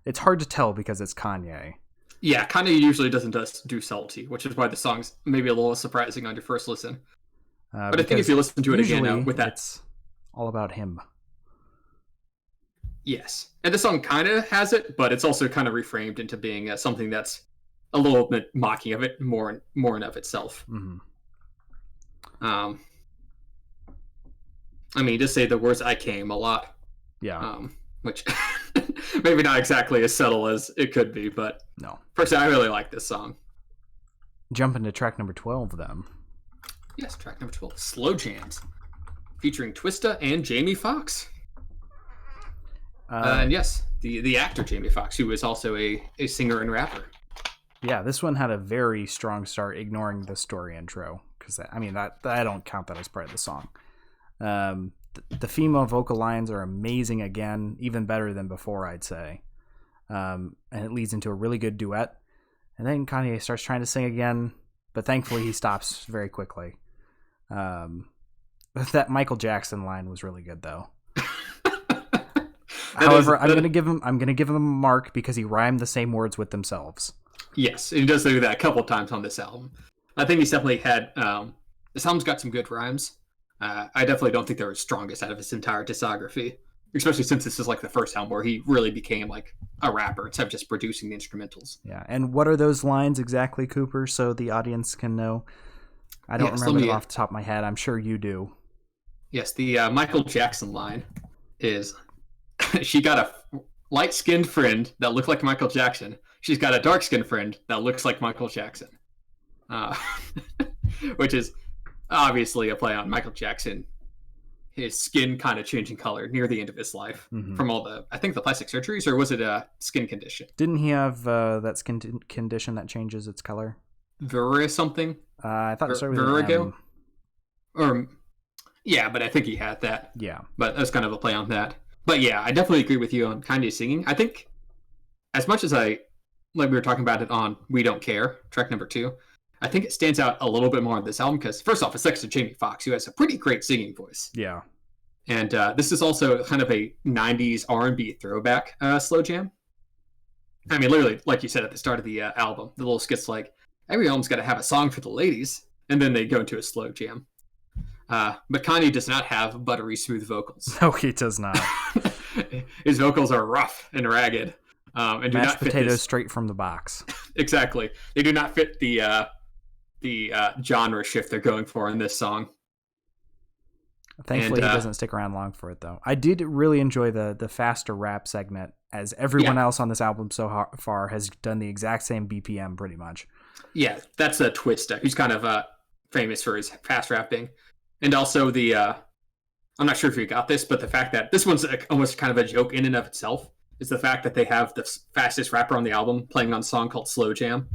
It's hard to tell because it's Kanye. Yeah, Kanye usually doesn't do subtlety, which is why the song's maybe a little surprising on your first listen. But I think if you listen to it again with that, it's all about him. Yes, and the song kind of has it, but it's also kind of reframed into being something that's a little bit mocking of it more and of itself. Mm-hmm. I mean, just say the words "I came" a lot. Yeah. Which maybe not exactly as subtle as it could be, but no. Personally, I really like this song. Jump into track number 12, then. Yes, track number 12, Slow Jams, featuring Twista and Jamie Foxx. And yes, the actor Jamie Foxx, who is also a singer and rapper. Yeah, this one had a very strong start, ignoring the story intro, because I don't count that as part of the song. The female vocal lines are amazing again, even better than before, I'd say. And it leads into a really good duet. And then Kanye starts trying to sing again, but thankfully he stops very quickly. That Michael Jackson line was really good, though. However, I'm gonna give him a mark because he rhymed the same words with themselves. Yes, he does do that a couple of times on this album. I think he's definitely had this album's got some good rhymes. I definitely don't think they're his strongest out of his entire discography, especially since this is like the first album where he really became like a rapper instead of just producing the instrumentals. Yeah, and what are those lines exactly, Cooper, so the audience can know? I don't remember them off the top of my head. I'm sure you do. Yes, the Michael Jackson line is, she got a light-skinned friend that looked like Michael Jackson. She's got a dark-skinned friend that looks like Michael Jackson. Which is obviously a play on Michael Jackson, his skin kind of changing color near the end of his life from all the plastic surgeries, or was it a skin condition? Didn't he have that skin condition that changes its color? Something? I thought it started with Vertigo? Or, yeah, but I think he had that. Yeah. But that was kind of a play on that. But yeah, I definitely agree with you on Kanye singing. I think as much as like we were talking about it on We Don't Care, track number 2, I think it stands out a little bit more on this album because, first off, it's next to Jamie Foxx, who has a pretty great singing voice. Yeah. And this is also kind of a 90s R&B throwback slow jam. I mean, literally, like you said at the start of the album, the little skit's like, every album's got to have a song for the ladies, and then they go into a slow jam. But Kanye does not have buttery smooth vocals. No, he does not. His vocals are rough and ragged. And do Mashed not fit potatoes straight from the box. Exactly. They do not fit the genre shift they're going for in this song. Thankfully, he doesn't stick around long for it, though. I did really enjoy the faster rap segment, as everyone else on this album so far has done the exact same BPM, pretty much. Yeah, that's a Twista, who's kind of famous for his fast rapping. And also I'm not sure if you got this, but the fact that this one's like almost kind of a joke in and of itself is the fact that they have the fastest rapper on the album playing on a song called Slow Jam.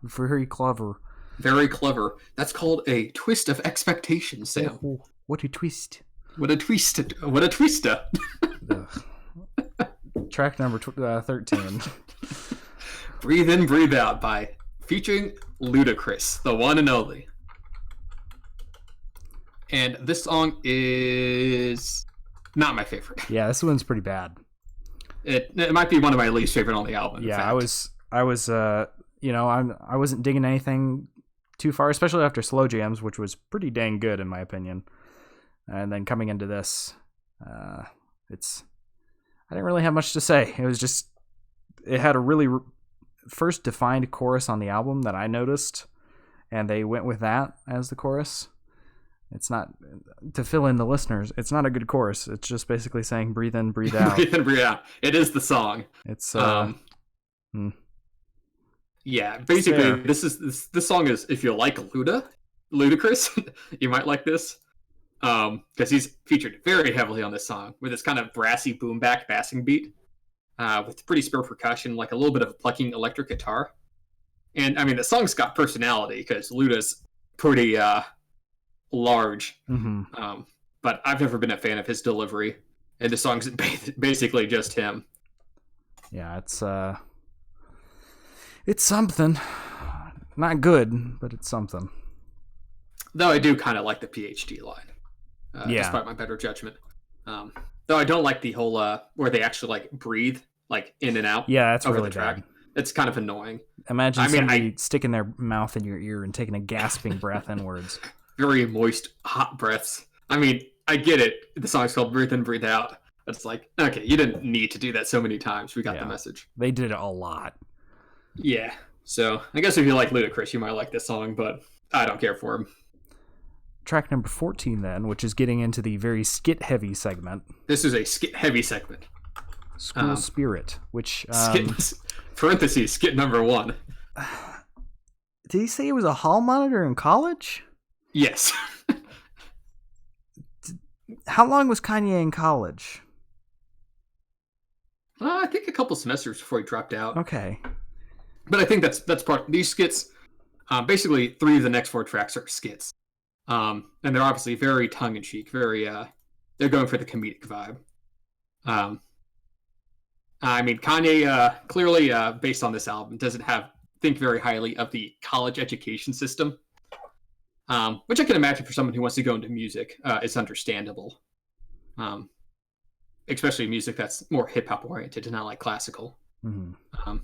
Very clever. Very clever. That's called a twist of expectation, Sam. Oh, what a twist. What a twist. What a twister. Track number 13. Breathe In, Breathe Out by featuring Ludacris, the one and only. And this song is not my favorite. Yeah, this one's pretty bad. It might be one of my least favorite on the album. Yeah, I was I wasn't digging anything too far, especially after Slow Jams, which was pretty dang good in my opinion. And then coming into this, I didn't really have much to say. It had a really first defined chorus on the album that I noticed, and they went with that as the chorus. It's not, to fill in the listeners, it's not a good chorus. It's just basically saying breathe in, breathe out. Breathe in, breathe out. It is the song. It's yeah, basically this song is, if you like Ludacris, you might like this. Because he's featured very heavily on this song with this kind of brassy boom back bassing beat, with pretty spare percussion, like a little bit of a plucking electric guitar. And I mean, the song's got personality because Luda's pretty large. Mm-hmm. But I've never been a fan of his delivery, and the song's basically just him. Yeah, it's something. Not good, but it's something. Though I do kind of like the PhD line. Despite my better judgment. Though I don't like the whole where they actually like breathe like in and out. Yeah, that's over really the track. bad. It's kind of annoying. Imagine somebody sticking their mouth in your ear and taking a gasping breath inwards. Very moist, hot breaths. I mean, I get it. The song's called Breathe In, Breathe Out. It's like, okay, you didn't need to do that so many times. We got the message. They did it a lot. Yeah. So I guess if you like Ludacris, you might like this song, but I don't care for him. Track number 14 then, which is getting into the very skit-heavy segment. This is a skit-heavy segment. School Spirit, which... parentheses, skit number 1. Did he say it was a hall monitor in college? Yes. How long was Kanye in college? I think a couple semesters before he dropped out. Okay. But I think that's part... These skits, basically 3 of the next 4 tracks are skits. And they're obviously very tongue-in-cheek, very, they're going for the comedic vibe. I mean, Kanye, clearly, based on this album, doesn't think very highly of the college education system, which I can imagine for someone who wants to go into music, is understandable. Especially music that's more hip-hop oriented and not like classical. Mm-hmm.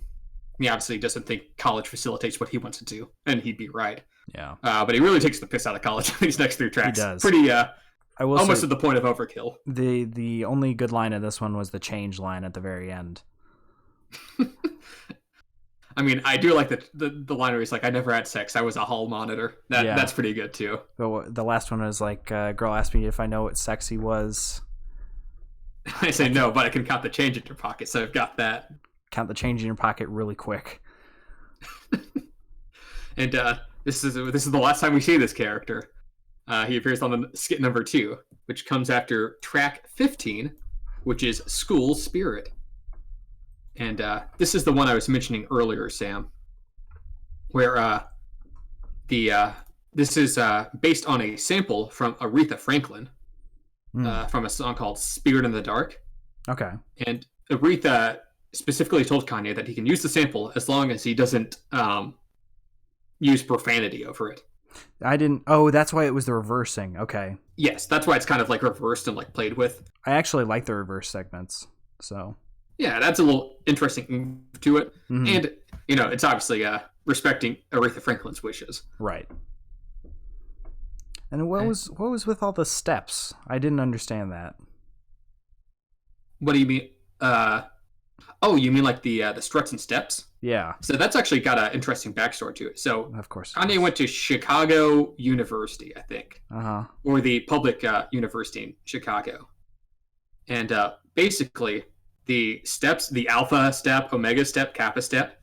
He obviously doesn't think college facilitates what he wants to do, and he'd be right. Yeah. But he really takes the piss out of college in these next 3 tracks. He does. Pretty, I will almost say, to the point of overkill. The only good line of this one was the change line at the very end. I mean, I do like the line where he's like, I never had sex. I was a hall monitor. That's pretty good, too. But the last one was like, girl asked me if I know what sexy was. I say no, but I can count the change in your pocket, so I've got that. Count the change in your pocket really quick. And this is the last time we see this character. He appears on the skit number 2, which comes after track 15, which is School Spirit. And this is the one I was mentioning earlier, Sam, where this is based on a sample from Aretha Franklin from a song called Spirit in the Dark. Okay. And Aretha specifically told Kanye that he can use the sample as long as he doesn't use profanity over it. That's why it was the reversing. Okay. Yes, that's why it's kind of like reversed and like played with. I actually like the reverse segments, so. Yeah, that's a little interesting to it. Mm-hmm. And, it's obviously respecting Aretha Franklin's wishes. Right. And what was with all the steps? I didn't understand that. What do you mean? You mean like the struts and steps? Yeah. So that's actually got an interesting backstory to it. So of course, Kanye went to Chicago University, I think, or the public university in Chicago, and basically the steps, the alpha step, omega step, kappa step,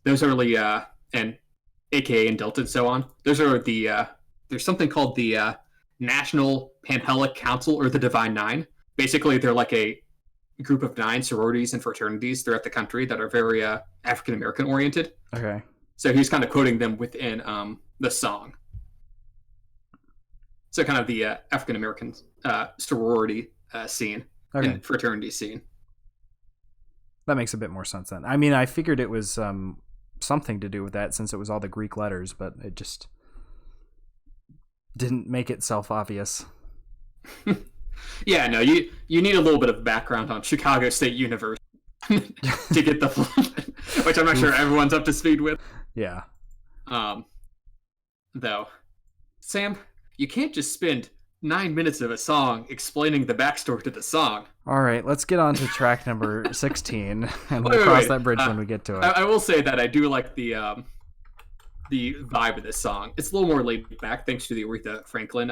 those are and AKA and delta and so on. Those are the there's something called the National Pampelic Council, or the Divine Nine. Basically, they're like a group of 9 sororities and fraternities throughout the country that are very African American oriented. Okay. So he's kind of quoting them within the song. So kind of the African American sorority scene and fraternity scene. That makes a bit more sense then. I mean, I figured it was something to do with that since it was all the Greek letters, but it just didn't make itself obvious. Yeah, no, you need a little bit of background on Chicago State University to get the flow, which I'm not sure everyone's up to speed with. Yeah. Though, Sam, you can't just spend 9 minutes of a song explaining the backstory to the song. All right, let's get on to track number 16, and we'll cross that bridge when we get to it. I will say that I do like the vibe of this song. It's a little more laid back thanks to the Aretha Franklin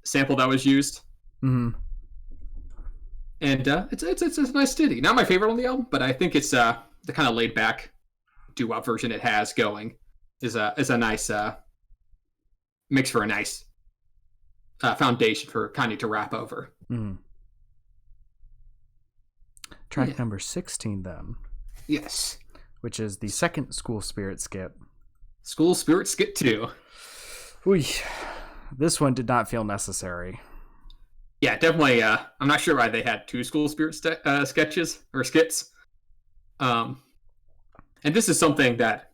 sample that was used. Mm-hmm. And it's a nice ditty. Not my favorite on the album, but I think it's the kind of laid back doo-wop version it has going is a nice makes for a nice foundation for Kanye to rap over. Mm. Track number 16 then. Yes. Which is the second School Spirit skit. School Spirit skit 2. Ooh, this one did not feel necessary. Yeah, definitely. I'm not sure why they had 2 School Spirit sketches or skits. And this is something that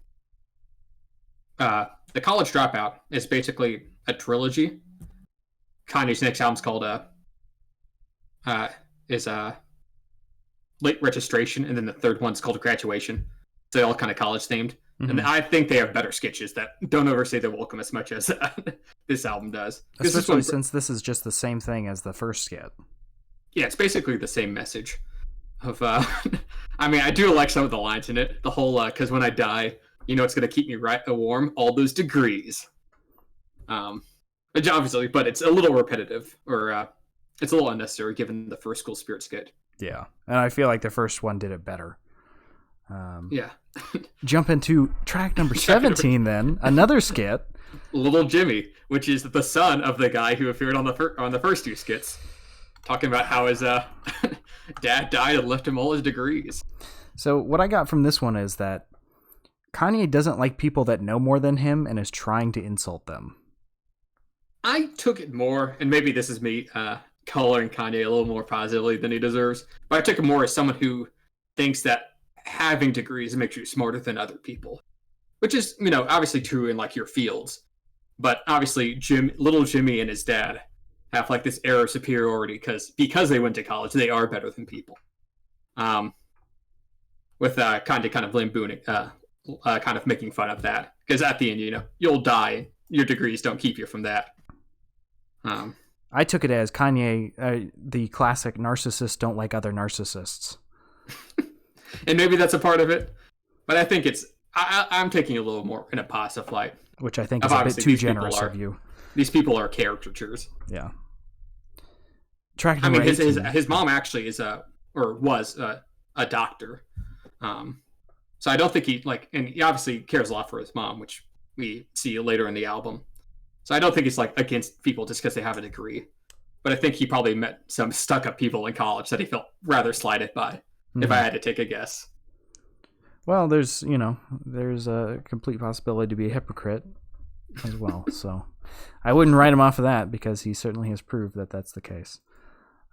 the College Dropout is basically a trilogy. Kanye's next album's called Late Registration, and then the third one's called Graduation. So they all kind of college themed. Mm-hmm. And I think they have better sketches that don't overstay their welcome as much as this album does. Especially since this is just the same thing as the first skit. Yeah, it's basically the same message. Of I mean, I do like some of the lines in it. The whole because when I die, you know, it's gonna keep me right warm. All those degrees. Which obviously, but it's a little repetitive, or it's a little unnecessary given the first School Spirit skit. Yeah, and I feel like the first one did it better. Yeah. Jump into track number 17 then. Another skit. Lil Jimmy, which is the son of the guy who appeared on the first 2 skits, talking about how his dad died and left him all his degrees. So what I got from this one is that Kanye doesn't like people that know more than him and is trying to insult them. I took it more, and maybe this is me coloring Kanye a little more positively than he deserves, but I took it more as someone who thinks that having degrees makes you smarter than other people, which is, you know, obviously true in like your fields, but obviously little Jimmy and his dad have like this air of superiority because they went to college, they are better than people. With Kanye kind of lambooning, kind of making fun of that, because at the end, you know, you'll die, your degrees don't keep you from that. I took it as Kanye, the classic narcissists don't like other narcissists. And maybe that's a part of it, but I think I'm taking a little more in a positive light. Which I think is a bit too generous of you. These people are caricatures. Yeah. Track number 18. His mom actually was a doctor. So I don't think and he obviously cares a lot for his mom, which we see later in the album. So I don't think he's like against people just because they have a degree. But I think he probably met some stuck-up people in college that he felt rather slighted by, if I had to take a guess. Well, there's a complete possibility to be a hypocrite as well. So I wouldn't write him off of that because he certainly has proved that that's the case.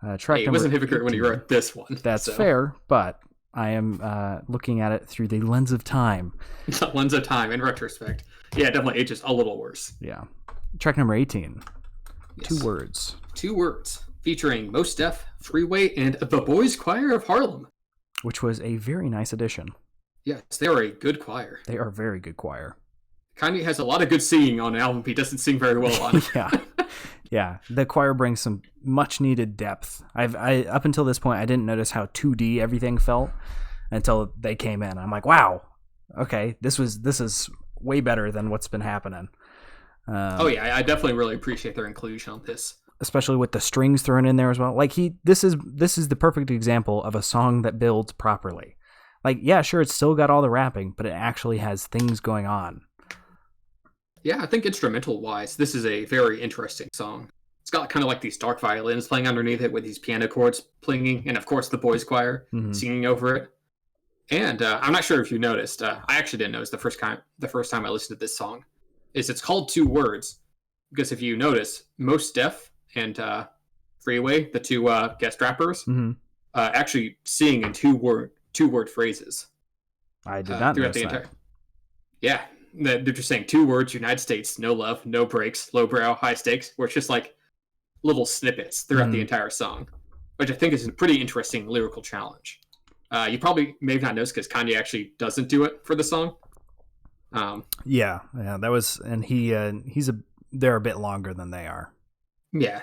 He wasn't a hypocrite 18. When he wrote this one. That's fair, but I am looking at it through the lens of time. The lens of time, in retrospect. Yeah, it definitely ages a little worse. Yeah. Track number 18. Yes. 2 words. 2 words. Featuring Mos Def, Freeway, and the Boys Choir of Harlem. Which was a very nice addition. Yes, they are a good choir. They are a very good choir. Kanye has a lot of good singing on an album he doesn't sing very well on. Yeah. The choir brings some much needed depth. I up until this point I didn't notice how 2D everything felt until they came in. I'm like, wow, okay, this is way better than what's been happening. I definitely really appreciate their inclusion on this, especially with the strings thrown in there as well. Like this is the perfect example of a song that builds properly. Like, yeah, sure, it's still got all the rapping, but it actually has things going on. Yeah, I think instrumental-wise, this is a very interesting song. It's got kind of like these dark violins playing underneath it with these piano chords playing, and of course the boys' choir singing over it. And I'm not sure if you noticed. I actually didn't notice the first time I listened to this song. It's called Two Words because if you notice, Most Def and Freeway, the two guest rappers, actually sing in two word phrases. I did not notice that. Yeah, they're just saying 2 words: United States, no love, no breaks, lowbrow, high stakes. Where it's just like little snippets throughout the entire song, which I think is a pretty interesting lyrical challenge. You probably may have not noticed because Kanye actually doesn't do it for the song. Yeah, that was, and they're a bit longer than they are. Yeah,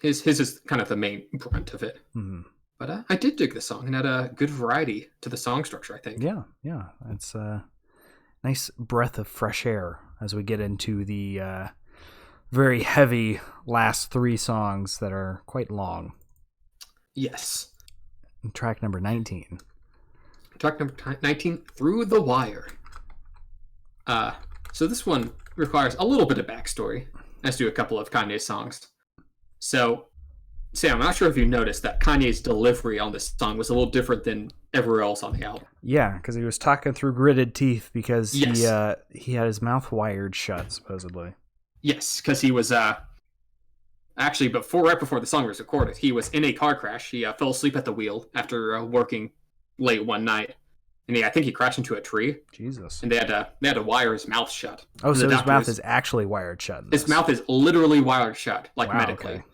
his is kind of the main brunt of it. But I did dig the song and had a good variety to the song structure, I think. Yeah, it's a nice breath of fresh air as we get into the very heavy last 3 songs that are quite long. Yes. And track number 19. Track number 19, Through the Wire. So this one requires a little bit of backstory, as do a couple of Kanye songs. So, Sam, I'm not sure if you noticed that Kanye's delivery on this song was a little different than everywhere else on the album. Yeah, because he was talking through gritted teeth because he had his mouth wired shut, supposedly. Yes, because he was actually right before the song was recorded, he was in a car crash. He fell asleep at the wheel after working late one night, and I think he crashed into a tree. Jesus! And they had to wire his mouth shut. Oh, so his mouth is actually wired shut. His mouth is literally wired shut, like medically. Okay.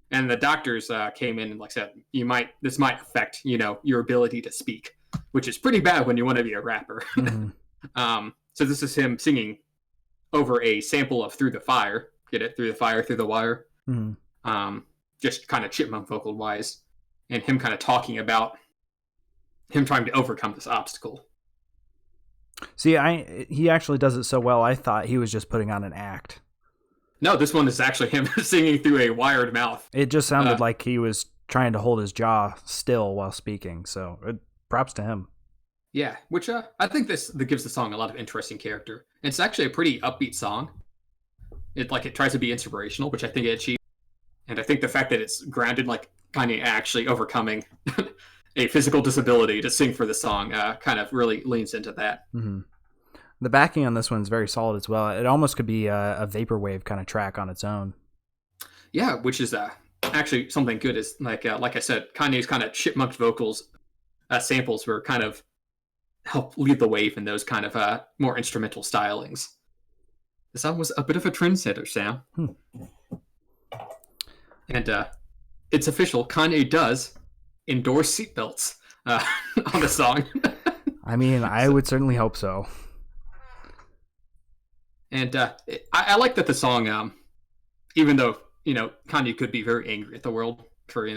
And the doctors came in and said, this might affect your ability to speak, which is pretty bad when you want to be a rapper. So this is him singing over a sample of Through the Fire. Get it? Through the Fire, Through the Wire. Just kind of chipmunk vocal wise, and him kind of talking about him trying to overcome this obstacle. See, he actually does it so well, I thought he was just putting on an act. No, this one is actually him singing through a wired mouth. It just sounded like he was trying to hold his jaw still while speaking, so props to him. Yeah, which I think that gives the song a lot of interesting character. It's actually a pretty upbeat song. It tries to be inspirational, which I think it achieves. And I think the fact that it's grounded, like Kanye actually overcoming a physical disability to sing for the song, kind of really leans into that. The backing on this one's very solid as well. It almost could be a vaporwave kind of track on its own. Yeah, which is actually something good. Is like I said, Kanye's kind of chipmunk vocals samples were kind of help lead the wave in those kind of more instrumental stylings. This song was a bit of a trendsetter, Sam. And it's official. Kanye does endorse seatbelts on the song. I mean, I would certainly hope so. And I like that the song, even though, Kanye could be very angry at the world for,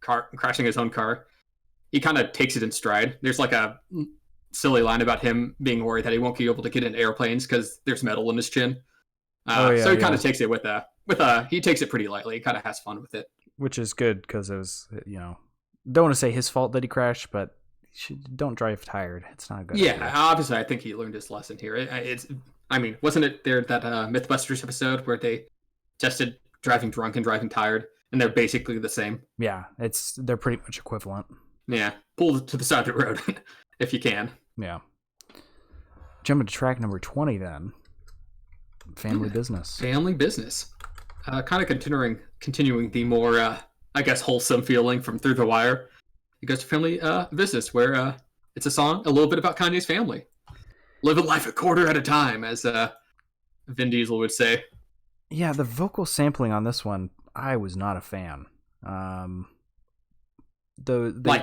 crashing his own car, he kind of takes it in stride. There's like a silly line about him being worried that he won't be able to get in airplanes because there's metal in his chin. So he kind of takes it he takes it pretty lightly. He kind of has fun with it. Which is good because it was, don't want to say his fault that he crashed, but don't drive tired. It's not good. Yeah, obviously I think he learned his lesson here. Wasn't it there that Mythbusters episode where they tested driving drunk and driving tired, and they're basically the same? Yeah, they're pretty much equivalent. Yeah, pull to the side of the road if you can. Yeah. Jumping to track number 20 then. Family Business. Family Business. Kind of continuing the more, wholesome feeling from Through the Wire. It goes to Family Business, where it's a song a little bit about Kanye's family. Living life a quarter at a time, as Vin Diesel would say. Yeah, the vocal sampling on this one, I was not a fan. Like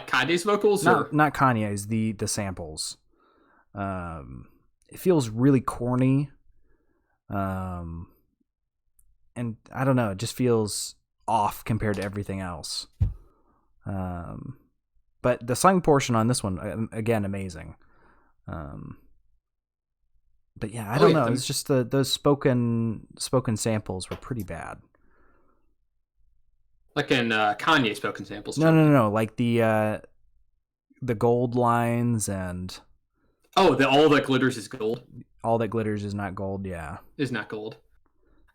Kanye's vocals? Not Kanye's, the samples. It feels really corny. And I don't know, it just feels off compared to everything else. But the song portion on this one, again, amazing. But yeah, I don't know. It's just those spoken samples were pretty bad. Like in Kanye spoken samples. No. Like the gold lines and. Oh, the all that glitters is gold. All that glitters is not gold. Yeah. Is not gold.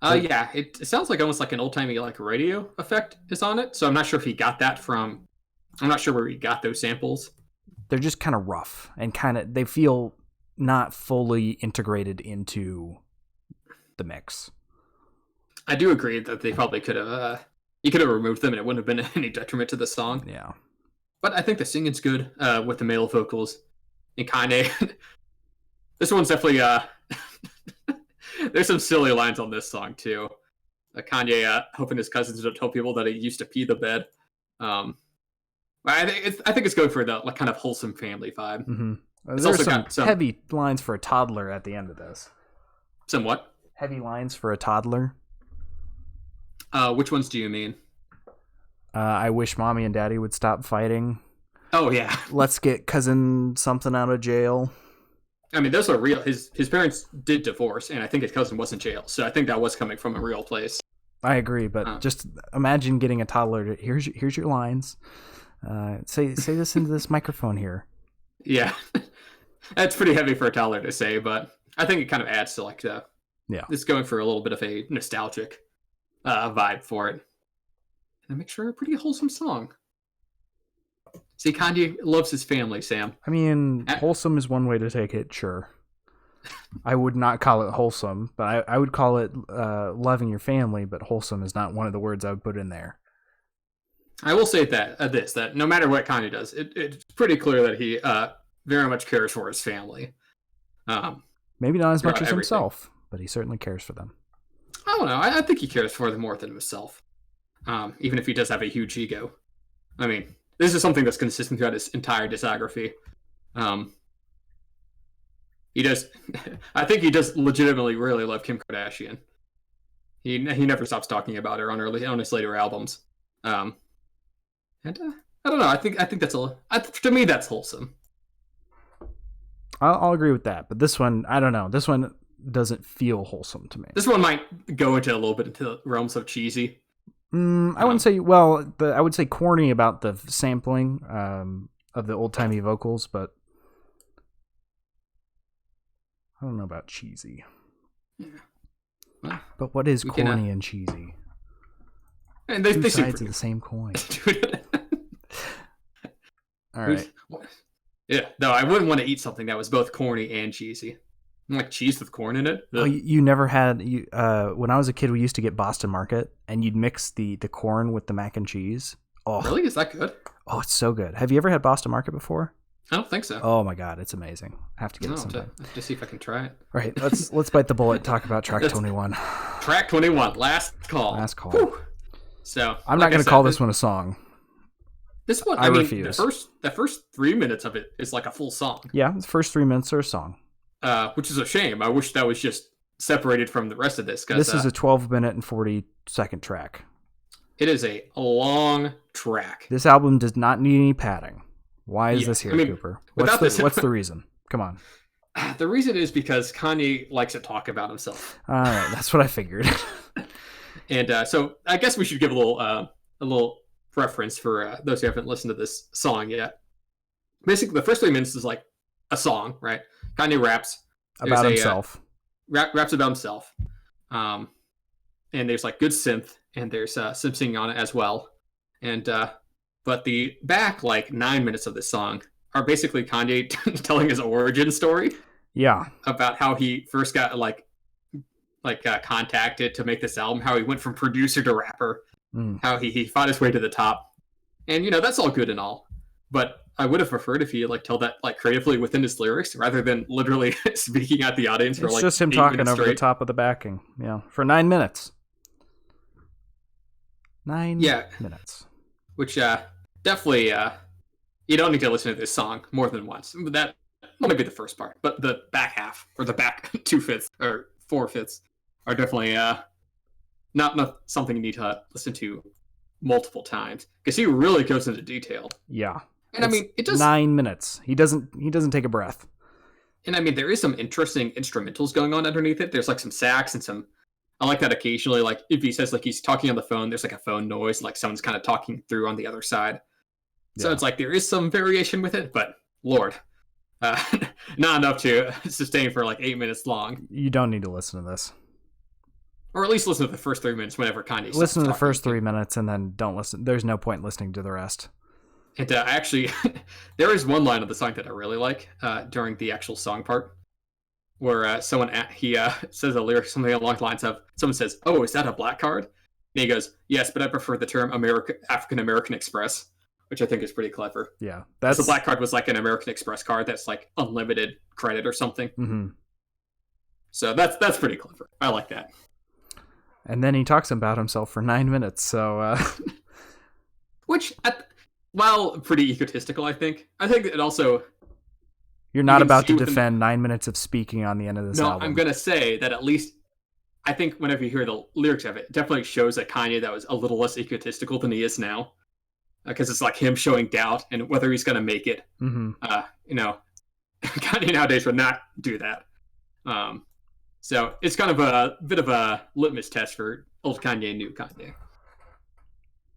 But Yeah, it sounds like almost like an old timey like radio effect is on it. So I'm not sure if he got that from. I'm not sure where he got those samples. they're just kind of rough and they feel not fully integrated into the mix. I do agree that they probably could have. You could have removed them, and it wouldn't have been any detriment to the song. Yeah. But I think the singing's good with the male vocals. And Kanye, this one's definitely. There's some silly lines on this song too. Kanye hoping his cousins don't tell people that he used to pee the bed. I think it's going for the like kind of wholesome family vibe. Mm-hmm. It's There's also some got some heavy lines for a toddler at the end of this. somewhat. Heavy lines for a toddler. Which ones do you mean? I wish mommy and daddy would stop fighting. Oh yeah. Let's get cousin something out of jail. I mean, those are real. His parents did divorce, and I think his cousin was in jail. So I think that was coming from a real place. I agree, but just imagine getting a toddler to here's your lines. Say this into this microphone here. Yeah, that's pretty heavy for a toddler to say, but I think it kind of adds to like the it's going for a little bit of a nostalgic vibe for it, and it makes for a pretty wholesome song. See, Kanye loves his family, Sam. I mean, wholesome is one way to take it, sure. I would not call it wholesome, but I would call it loving your family, but wholesome is not one of the words I would put in there. I will say that no matter what Kanye does, it's pretty clear that he very much cares for his family. Maybe not as much as himself, but he certainly cares for them. I don't know. I think he cares for them more than himself, even if he does have a huge ego. I mean, this is something that's consistent throughout his entire discography. He does. I think he does legitimately really love Kim Kardashian. He never stops talking about her on his later albums. And I don't know. I think that's to me that's wholesome. I'll agree with that, but this one, I don't know. This one doesn't feel wholesome to me. This one might go into a little bit into the realms of cheesy. I wouldn't say. Well, I would say corny about the sampling of the old timey vocals, but I don't know about cheesy. Yeah. Well, but what is corny and cheesy? And they sides of the same coin. All right. Yeah, no, I wouldn't want to eat something that was both corny and cheesy. Like cheese with corn in it. Oh, you never had when I was a kid, we used to get Boston Market, and you'd mix the corn with the mac and cheese. Oh, really? Is that good? Oh, it's so good. Have you ever had Boston Market before? I don't think so. Oh my god, it's amazing. I have to get it sometime. To see if I can try it. All right, let's bite the bullet. Talk about track 21. Track 21, last call. Last call. Whew. So I'm not going to call this one a song. This one, I refuse. The first 3 minutes of it is like a full song. Yeah, the first 3 minutes are a song. Which is a shame. I wish that was just separated from the rest of this. This is a 12-minute and 40-second track. It is a long track. This album does not need any padding. Why is this here, Cooper? What's the reason? Come on. The reason is because Kanye likes to talk about himself. All right, that's what I figured. And so I guess we should give a little reference for those who haven't listened to this song yet. Basically, the first 3 minutes is like a song, right? Kanye raps about himself. Raps about himself. And there's like good synth, and there's some singing on it as well. And but the back like 9 minutes of this song are basically Kanye telling his origin story. Yeah. About how he first got contacted to make this album, how he went from producer to rapper, how he fought his way to the top. And that's all good and all. But I would have preferred if he tell that creatively within his lyrics rather than literally speaking at the audience for it's just him talking over the top of the backing. Yeah. For 9 minutes. 9 minutes. Which definitely you don't need to listen to this song more than once. That might be the first part, but the back half or the back 2/5 or 4/5 are definitely not something you need to listen to multiple times because he really goes into detail. Yeah. And I mean, it does 9 minutes. He doesn't take a breath. And I mean, there is some interesting instrumentals going on underneath it. There's some sax and some. I like that occasionally. If he says he's talking on the phone, there's a phone noise, someone's kind of talking through on the other side. So it's there is some variation with it, but Lord, Uh, not enough to sustain for like 8 minutes long. You don't need to listen to this. Or at least listen to the first 3 minutes whenever Kanye listen to the first 3 minutes and then don't listen. There's no point listening to the rest. And actually, there is one line of the song that I really like during the actual song part, where someone says a lyric something along the lines of, someone says, "Oh, is that a black card?" And he goes, "Yes, but I prefer the term African American Express," which I think is pretty clever. Yeah, that's the black card was like an American Express card that's like unlimited credit or something. Mm-hmm. So that's pretty clever. I like that. And then he talks about himself for 9 minutes. So, which, while pretty egotistical, I think it also. You're not about to defend 9 minutes of speaking on the end of this album. No, I'm gonna say that at least. I think whenever you hear the lyrics of it, it definitely shows that Kanye that was a little less egotistical than he is now. Because it's like him showing doubt and whether he's going to make it. Mm-hmm. Kanye nowadays would not do that. So it's kind of a bit of a litmus test for old Kanye, new Kanye.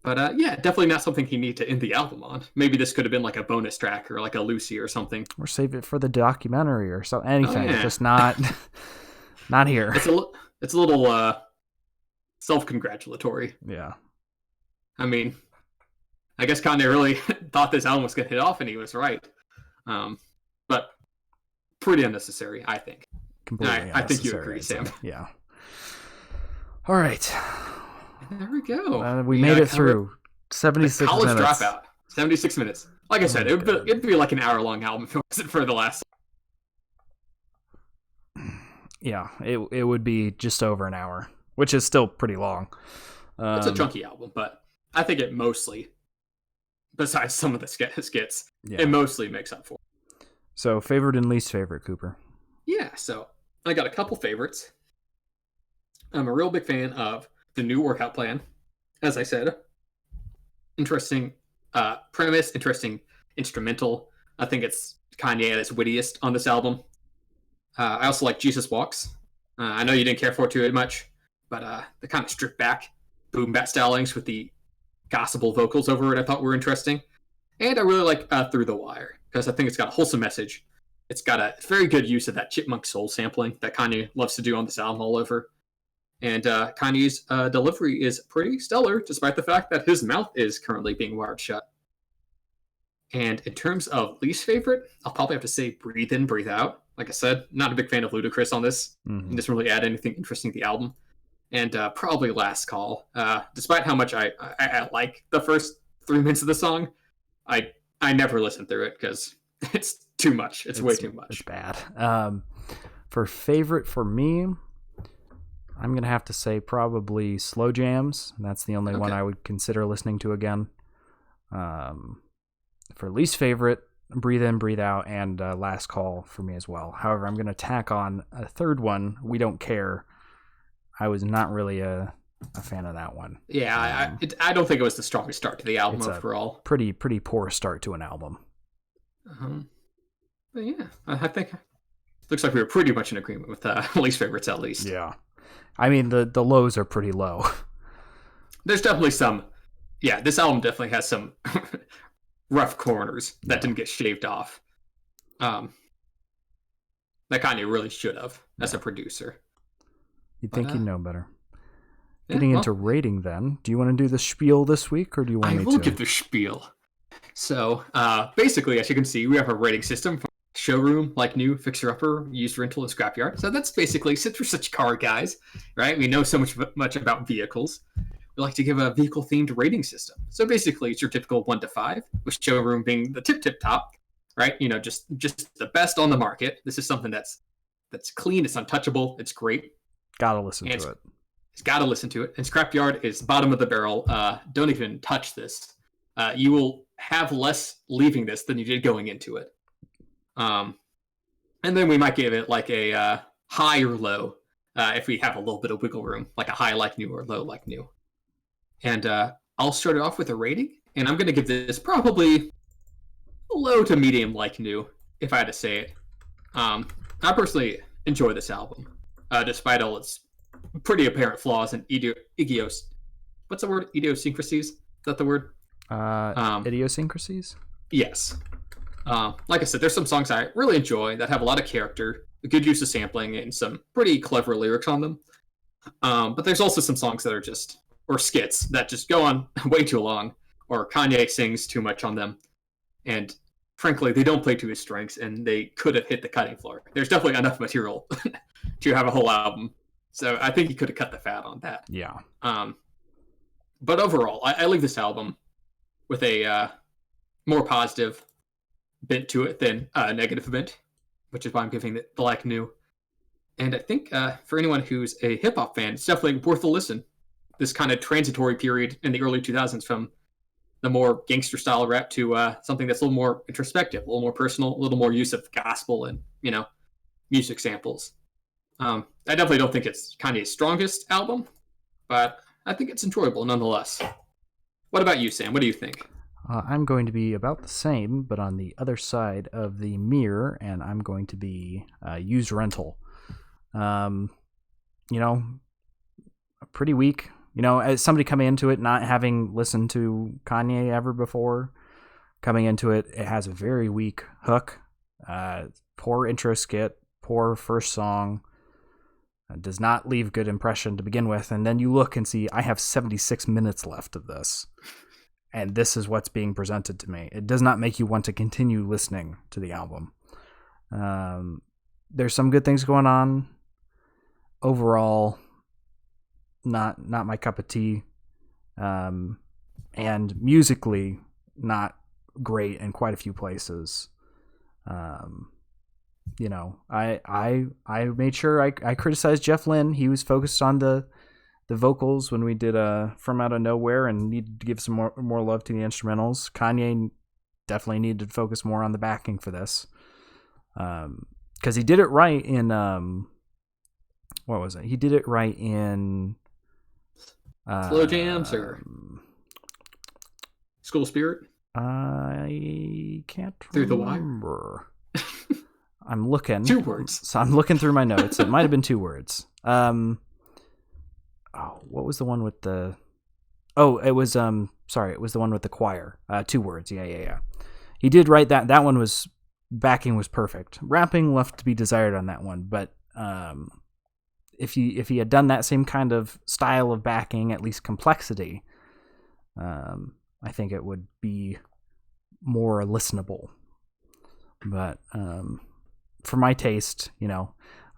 But yeah, definitely not something he needed to end the album on. Maybe this could have been like a bonus track or like a Lucy or something. Or save it for the documentary or so. Anything. Just not here. It's a little self-congratulatory. Yeah. I mean, I guess Kanye really thought this album was going to hit off, and he was right. But pretty unnecessary, I think. Completely I think you agree, Sam. Yeah. All right. And there we go. We made it through 76 College minutes. Dropout. 76 minutes. Like I said, it'd be like an hour-long album if it wasn't for the last. Yeah, it would be just over an hour, which is still pretty long. It's a chunky album, but I think it mostly, besides some of the skits, it mostly makes up for it. So, favorite and least favorite, Cooper? Yeah, so I got a couple favorites. I'm a real big fan of the new workout plan. As I said, interesting premise, interesting instrumental. I think it's Kanye at his wittiest on this album. I also like Jesus Walks. I know you didn't care for it too much, but the kind of stripped back boom bat stylings with the gospel vocals over it I thought were interesting. And I really like Through the Wire, because I think it's got a wholesome message. It's got a very good use of that chipmunk soul sampling that Kanye loves to do on this album all over. And Kanye's delivery is pretty stellar, despite the fact that his mouth is currently being wired shut. And in terms of least favorite, I'll probably have to say Breathe In, Breathe Out. Like I said, not a big fan of Ludacris on this. Mm-hmm. He doesn't really add anything interesting to the album. And probably Last Call. Despite how much I like the first 3 minutes of the song, I never listen through it because it's too much. It's way too much. It's bad. For favorite for me, I'm going to have to say probably Slow Jams. That's the only one I would consider listening to again. For least favorite, Breathe In, Breathe Out, and Last Call for me as well. However, I'm going to tack on a third one, We Don't Care. I was not really a fan of that one. Yeah, I don't think it was the strongest start to the album overall. Pretty poor start to an album. But yeah, I think looks like we were pretty much in agreement with least favorites at least. Yeah. I mean, the lows are pretty low. There's definitely some. Yeah, this album definitely has some rough corners that didn't get shaved off. That Kanye really should have as a producer. You'd think he'd know better. Getting into rating then, do you want to do the spiel this week, or do you want me to? I will give the spiel. So, basically, as you can see, we have a rating system for showroom, like new, fixer-upper, used rental, and scrapyard. So that's basically, since we're such car guys, right? We know so much about vehicles. We like to give a vehicle-themed rating system. So basically, it's your typical 1 to 5, with showroom being the tip top, right? You know, just the best on the market. This is something that's clean, it's untouchable, it's great. Gotta listen to it. It's gotta listen to it. And scrapyard is bottom of the barrel. Don't even touch this. You will have less leaving this than you did going into it. And then we might give it like a high or low if we have a little bit of wiggle room, like a high like new or low like new. And I'll start it off with a rating, and I'm going to give this probably low to medium like new, if I had to say it. I personally enjoy this album, despite all its pretty apparent flaws and what's the word? Idiosyncrasies? Is that the word? Idiosyncrasies? Yes. Like I said, there's some songs I really enjoy that have a lot of character, a good use of sampling, and some pretty clever lyrics on them. But there's also some songs that are just, or skits that just go on way too long, or Kanye sings too much on them. And frankly, they don't play to his strengths, and they could have hit the cutting floor. There's definitely enough material to have a whole album. So I think he could have cut the fat on that. Yeah. But overall, I leave this album with a more positive bent to it than a negative bent, which is why I'm giving it the like new. And I think for anyone who's a hip hop fan, it's definitely worth a listen. This kind of transitory period in the early 2000s from the more gangster style rap to something that's a little more introspective, a little more personal, a little more use of gospel and, music samples. I definitely don't think it's Kanye's strongest album, but I think it's enjoyable nonetheless. What about you, Sam? What do you think? I'm going to be about the same, but on the other side of the mirror, and I'm going to be used rental. Pretty weak. As somebody coming into it not having listened to Kanye ever before, coming into it, it has a very weak hook, poor intro skit, poor first song, does not leave good impression to begin with, and then you look and see I have 76 minutes left of this. And this is what's being presented to me. It does not make you want to continue listening to the album. There's some good things going on. Overall, not my cup of tea. And musically, not great in quite a few places. I made sure I criticized Jeff Lynne. He was focused on the vocals when we did From Out of Nowhere and needed to give some more love to the instrumentals. Kanye definitely needed to focus more on the backing for this. Because he did it right in what was it? He did it right in Slow Jams or School Spirit? I can't Through remember. The Wire. I'm looking. 2 words. So I'm looking through my notes. It might have been 2 words. What was the one with the... Oh, it was, it was the one with the choir. 2 words, yeah. He did write that. That one was... Backing was perfect. Rapping left to be desired on that one, but if he had done that same kind of style of backing, at least complexity, I think it would be more listenable. But for my taste,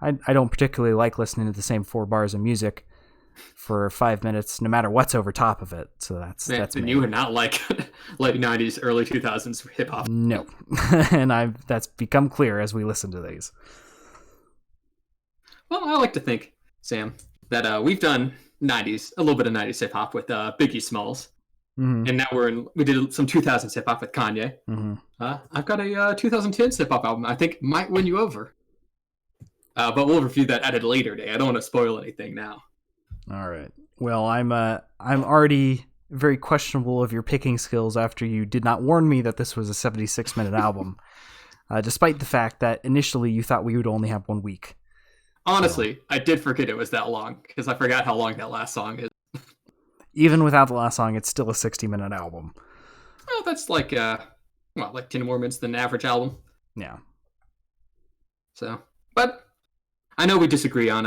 I don't particularly like listening to the same 4 bars of music for 5 minutes, no matter what's over top of it. So that's me. You would not like late 90s, early 2000s hip hop. No, and that's become clear as we listen to these. Well, I like to think, Sam, that we've done a little bit of 90s hip hop with Biggie Smalls, and now we did some 2000s hip hop with Kanye. I've got a 2010s hip hop album I think might win you over, but we'll review that at a later day. I don't want to spoil anything now. All right. Well, I'm already very questionable of your picking skills after you did not warn me that this was a 76-minute album, despite the fact that initially you thought we would only have 1 week. Honestly, I did forget it was that long because I forgot how long that last song is. Even without the last song, it's still a 60-minute album. Well, that's like 10 more minutes than an average album. Yeah. So, but I know we disagree on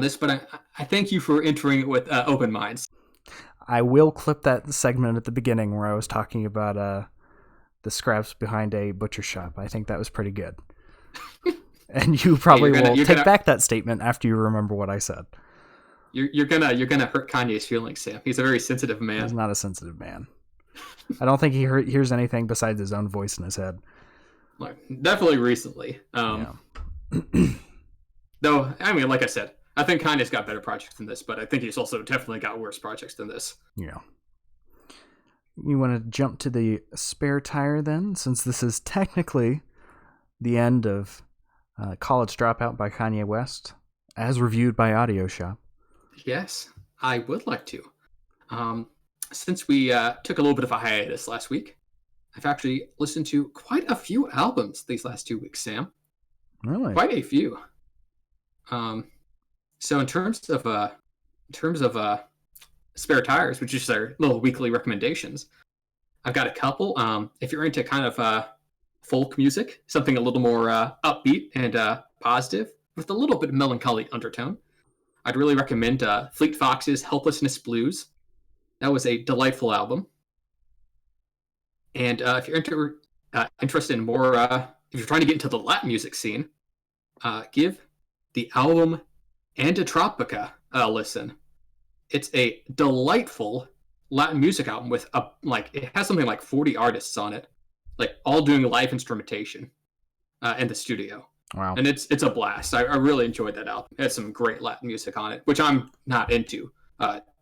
this, but I thank you for entering it with open minds. I will clip that segment at the beginning where I was talking about the scraps behind a butcher shop. I think that was pretty good. And you probably will take back that statement after you remember what I said. You're gonna hurt Kanye's feelings, Sam. He's a very sensitive man. He's not a sensitive man. I don't think he hears anything besides his own voice in his head. Definitely recently. Though, I mean, like I said, I think Kanye's got better projects than this, but I think he's also definitely got worse projects than this. Yeah. You want to jump to the spare tire then, since this is technically the end of College Dropout by Kanye West, as reviewed by Audio Shop. Yes, I would like to. Since we took a little bit of a hiatus last week, I've actually listened to quite a few albums these last 2 weeks, Sam. Really? Quite a few. So in terms of spare tires, which is our little weekly recommendations, I've got a couple. If you're into kind of folk music, something a little more upbeat and positive with a little bit of melancholy undertone. I'd really recommend Fleet Fox's Helplessness Blues. That was a delightful album. And if you're interested in more, if you're trying to get into the Latin music scene, give the album Antitropica a listen. It's a delightful Latin music album with it has something like 40 artists on it, like all doing live instrumentation in the studio. Wow. And it's a blast. I really enjoyed that album. It has some great Latin music on it, which I'm not into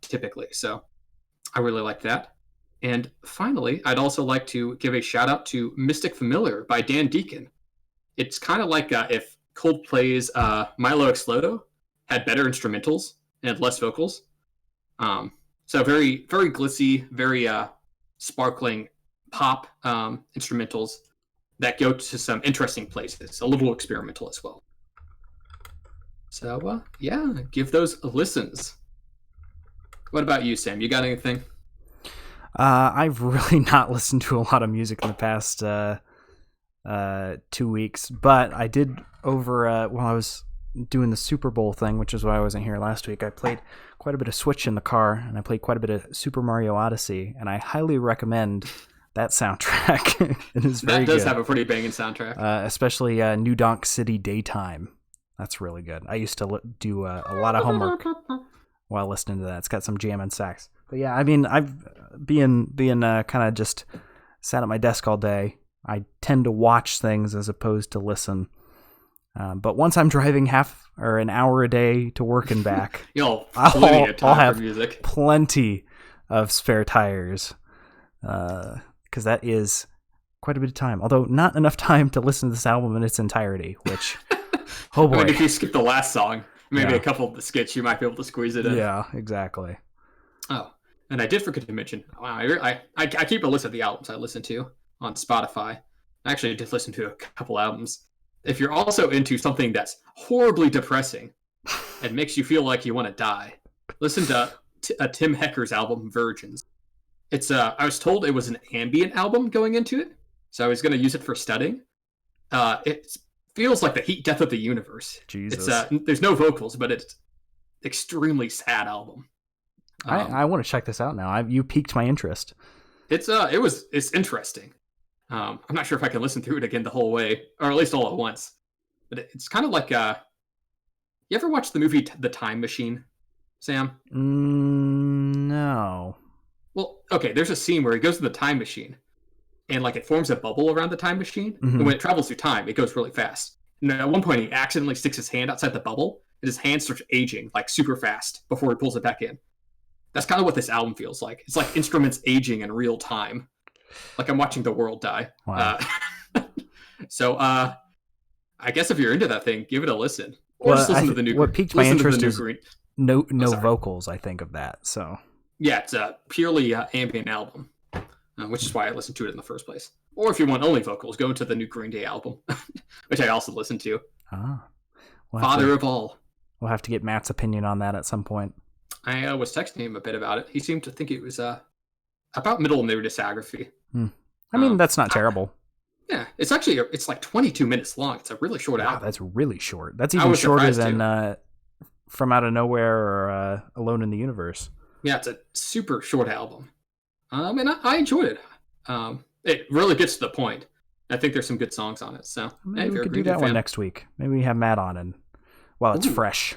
typically. So I really like that. And finally, I'd also like to give a shout out to Mystic Familiar by Dan Deacon. It's kind of like if Coldplay's Milo Explodo had better instrumentals and less vocals. So very, very glitzy, very sparkling pop instrumentals that go to some interesting places, a little experimental as well. So, yeah, give those listens. What about you, Sam? You got anything? I've really not listened to a lot of music in the past 2 weeks, but I did while I was doing the Super Bowl thing, which is why I wasn't here last week. I played quite a bit of Switch in the car, and I played quite a bit of Super Mario Odyssey, and I highly recommend that soundtrack. It is very good. That does have a pretty banging soundtrack. Especially New Donk City Daytime. That's really good. I used to do a lot of homework while listening to that. It's got some jam and sax. But yeah, I mean, I've being kind of just sat at my desk all day. I tend to watch things as opposed to listen. But once I'm driving half or an hour a day to work and back, I'll have music. Plenty of spare tires, because that is quite a bit of time. Although not enough time to listen to this album in its entirety. Which, oh boy! I mean, if you skip the last song, maybe a couple of the skits, you might be able to squeeze it in. Yeah, exactly. Oh, and I did forget to mention. Wow, I keep a list of the albums I listen to on Spotify. I actually did listen to a couple albums. If you're also into something that's horribly depressing and makes you feel like you want to die, listen to Tim Hecker's album Virgins. It's I was told it was an ambient album going into it, so I was going to use it for studying. It feels like the heat death of the universe. Jesus. It's there's no vocals, but it's extremely sad album. I want to check this out now. You piqued my interest. It's interesting. I'm not sure if I can listen through it again the whole way, or at least all at once. But it's kind of like you ever watch the movie The Time Machine, Sam? No. Well, okay, there's a scene where he goes to the time machine, and it forms a bubble around the time machine, mm-hmm. and when it travels through time, it goes really fast. And at one point, he accidentally sticks his hand outside the bubble, and his hand starts aging super fast before he pulls it back in. That's kind of what this album feels like. It's like instruments aging in real time. Like I'm watching the world die. Wow. So I guess if you're into that thing, give it a listen. Or just listen to the new. What piqued my interest is no vocals. I think of that. So yeah, it's a purely ambient album, which is why I listened to it in the first place. Or if you want only vocals, go into the new Green Day album, which I also listened to. Father of All. We'll have to get Matt's opinion on that at some point. I was texting him a bit about it. He seemed to think it was about middle in their discography. I mean, that's not terrible. Yeah, it's like 22 minutes long. It's a really short album. That's really short. That's even shorter than From Out of Nowhere or Alone in the Universe. Yeah, it's a super short album. And I enjoyed it. It really gets to the point. I think there's some good songs on it. So maybe we could do that one next week. Maybe we have Matt on, and it's fresh.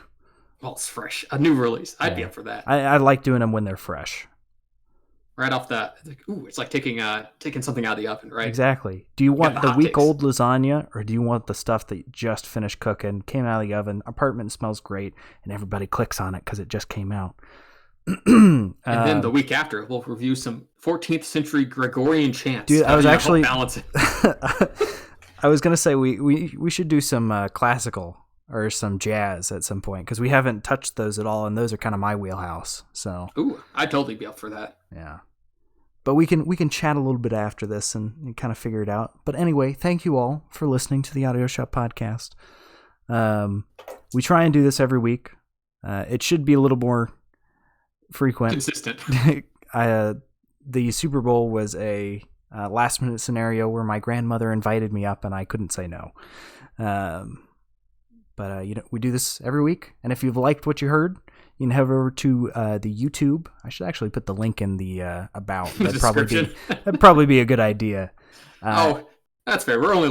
Well, it's fresh. A new release. I'd be up for that. I like doing them when they're fresh. Right off the, it's like taking something out of the oven, right? Exactly. Do you want the week-old lasagna, or do you want the stuff that just finished cooking, came out of the oven, apartment smells great, and everybody clicks on it because it just came out? And then the week after, we'll review some 14th century Gregorian chants. Dude, I was actually balance it. I was gonna say we should do some classical or some jazz at some point, because we haven't touched those at all, and those are kind of my wheelhouse. So I'd totally be up for that. Yeah. But we can chat a little bit after this and kind of figure it out. But anyway, thank you all for listening to the Audio Shop podcast. We try and do this every week. It should be a little more frequent. Consistent. The Super Bowl was a last minute scenario where my grandmother invited me up and I couldn't say no. But we do this every week, and if you've liked what you heard, you can head over to the YouTube. I should actually put the link in the about. That'd probably be a good idea. That's fair. We're only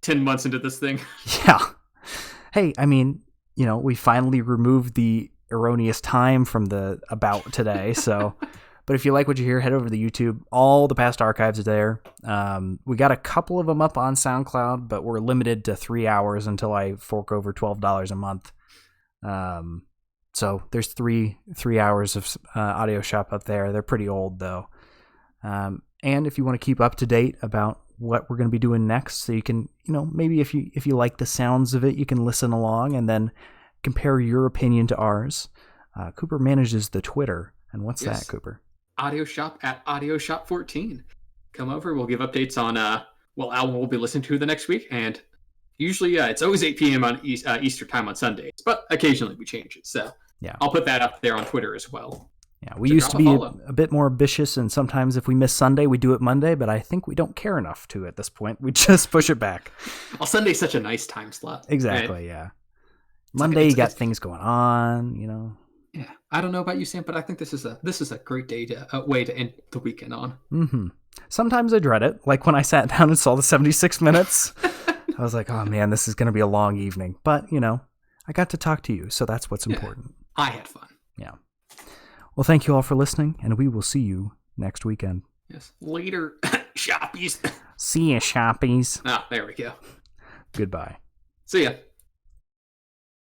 10 months into this thing. Yeah. Hey, I mean, we finally removed the erroneous time from the about today. So, but if you like what you hear, head over to the YouTube. All the past archives are there. We got a couple of them up on SoundCloud, but we're limited to 3 hours until I fork over $12 a month. So there's three hours of audio shop up there. They're pretty old though. And if you want to keep up to date about what we're going to be doing next, so you can, maybe if you like the sounds of it, you can listen along and then compare your opinion to ours. Cooper manages the Twitter. And what's that, Cooper? Audio Shop at Audio Shop 14. Come over. We'll give updates on what album we'll be listening to the next week. And usually it's always 8 p.m. on Easter time on Sundays, but occasionally we change it. So yeah, I'll put that up there on Twitter as well. Yeah, we used to be a bit more ambitious, and sometimes if we miss Sunday, we do it Monday, but I think we don't care enough to at this point. We just push it back. Well, Sunday's such a nice time slot. Exactly, right? Yeah. Monday, you got things going on, Yeah, I don't know about you, Sam, but I think this is a great way to end the weekend on. Mm-hmm. Sometimes I dread it, like when I sat down and saw the 76 minutes. I was like, oh man, this is going to be a long evening. But, I got to talk to you, so that's what's important. I had fun. Yeah. Well, thank you all for listening, and we will see you next weekend. Yes. Later, shoppies. See ya, shoppies. There we go. Goodbye. See ya.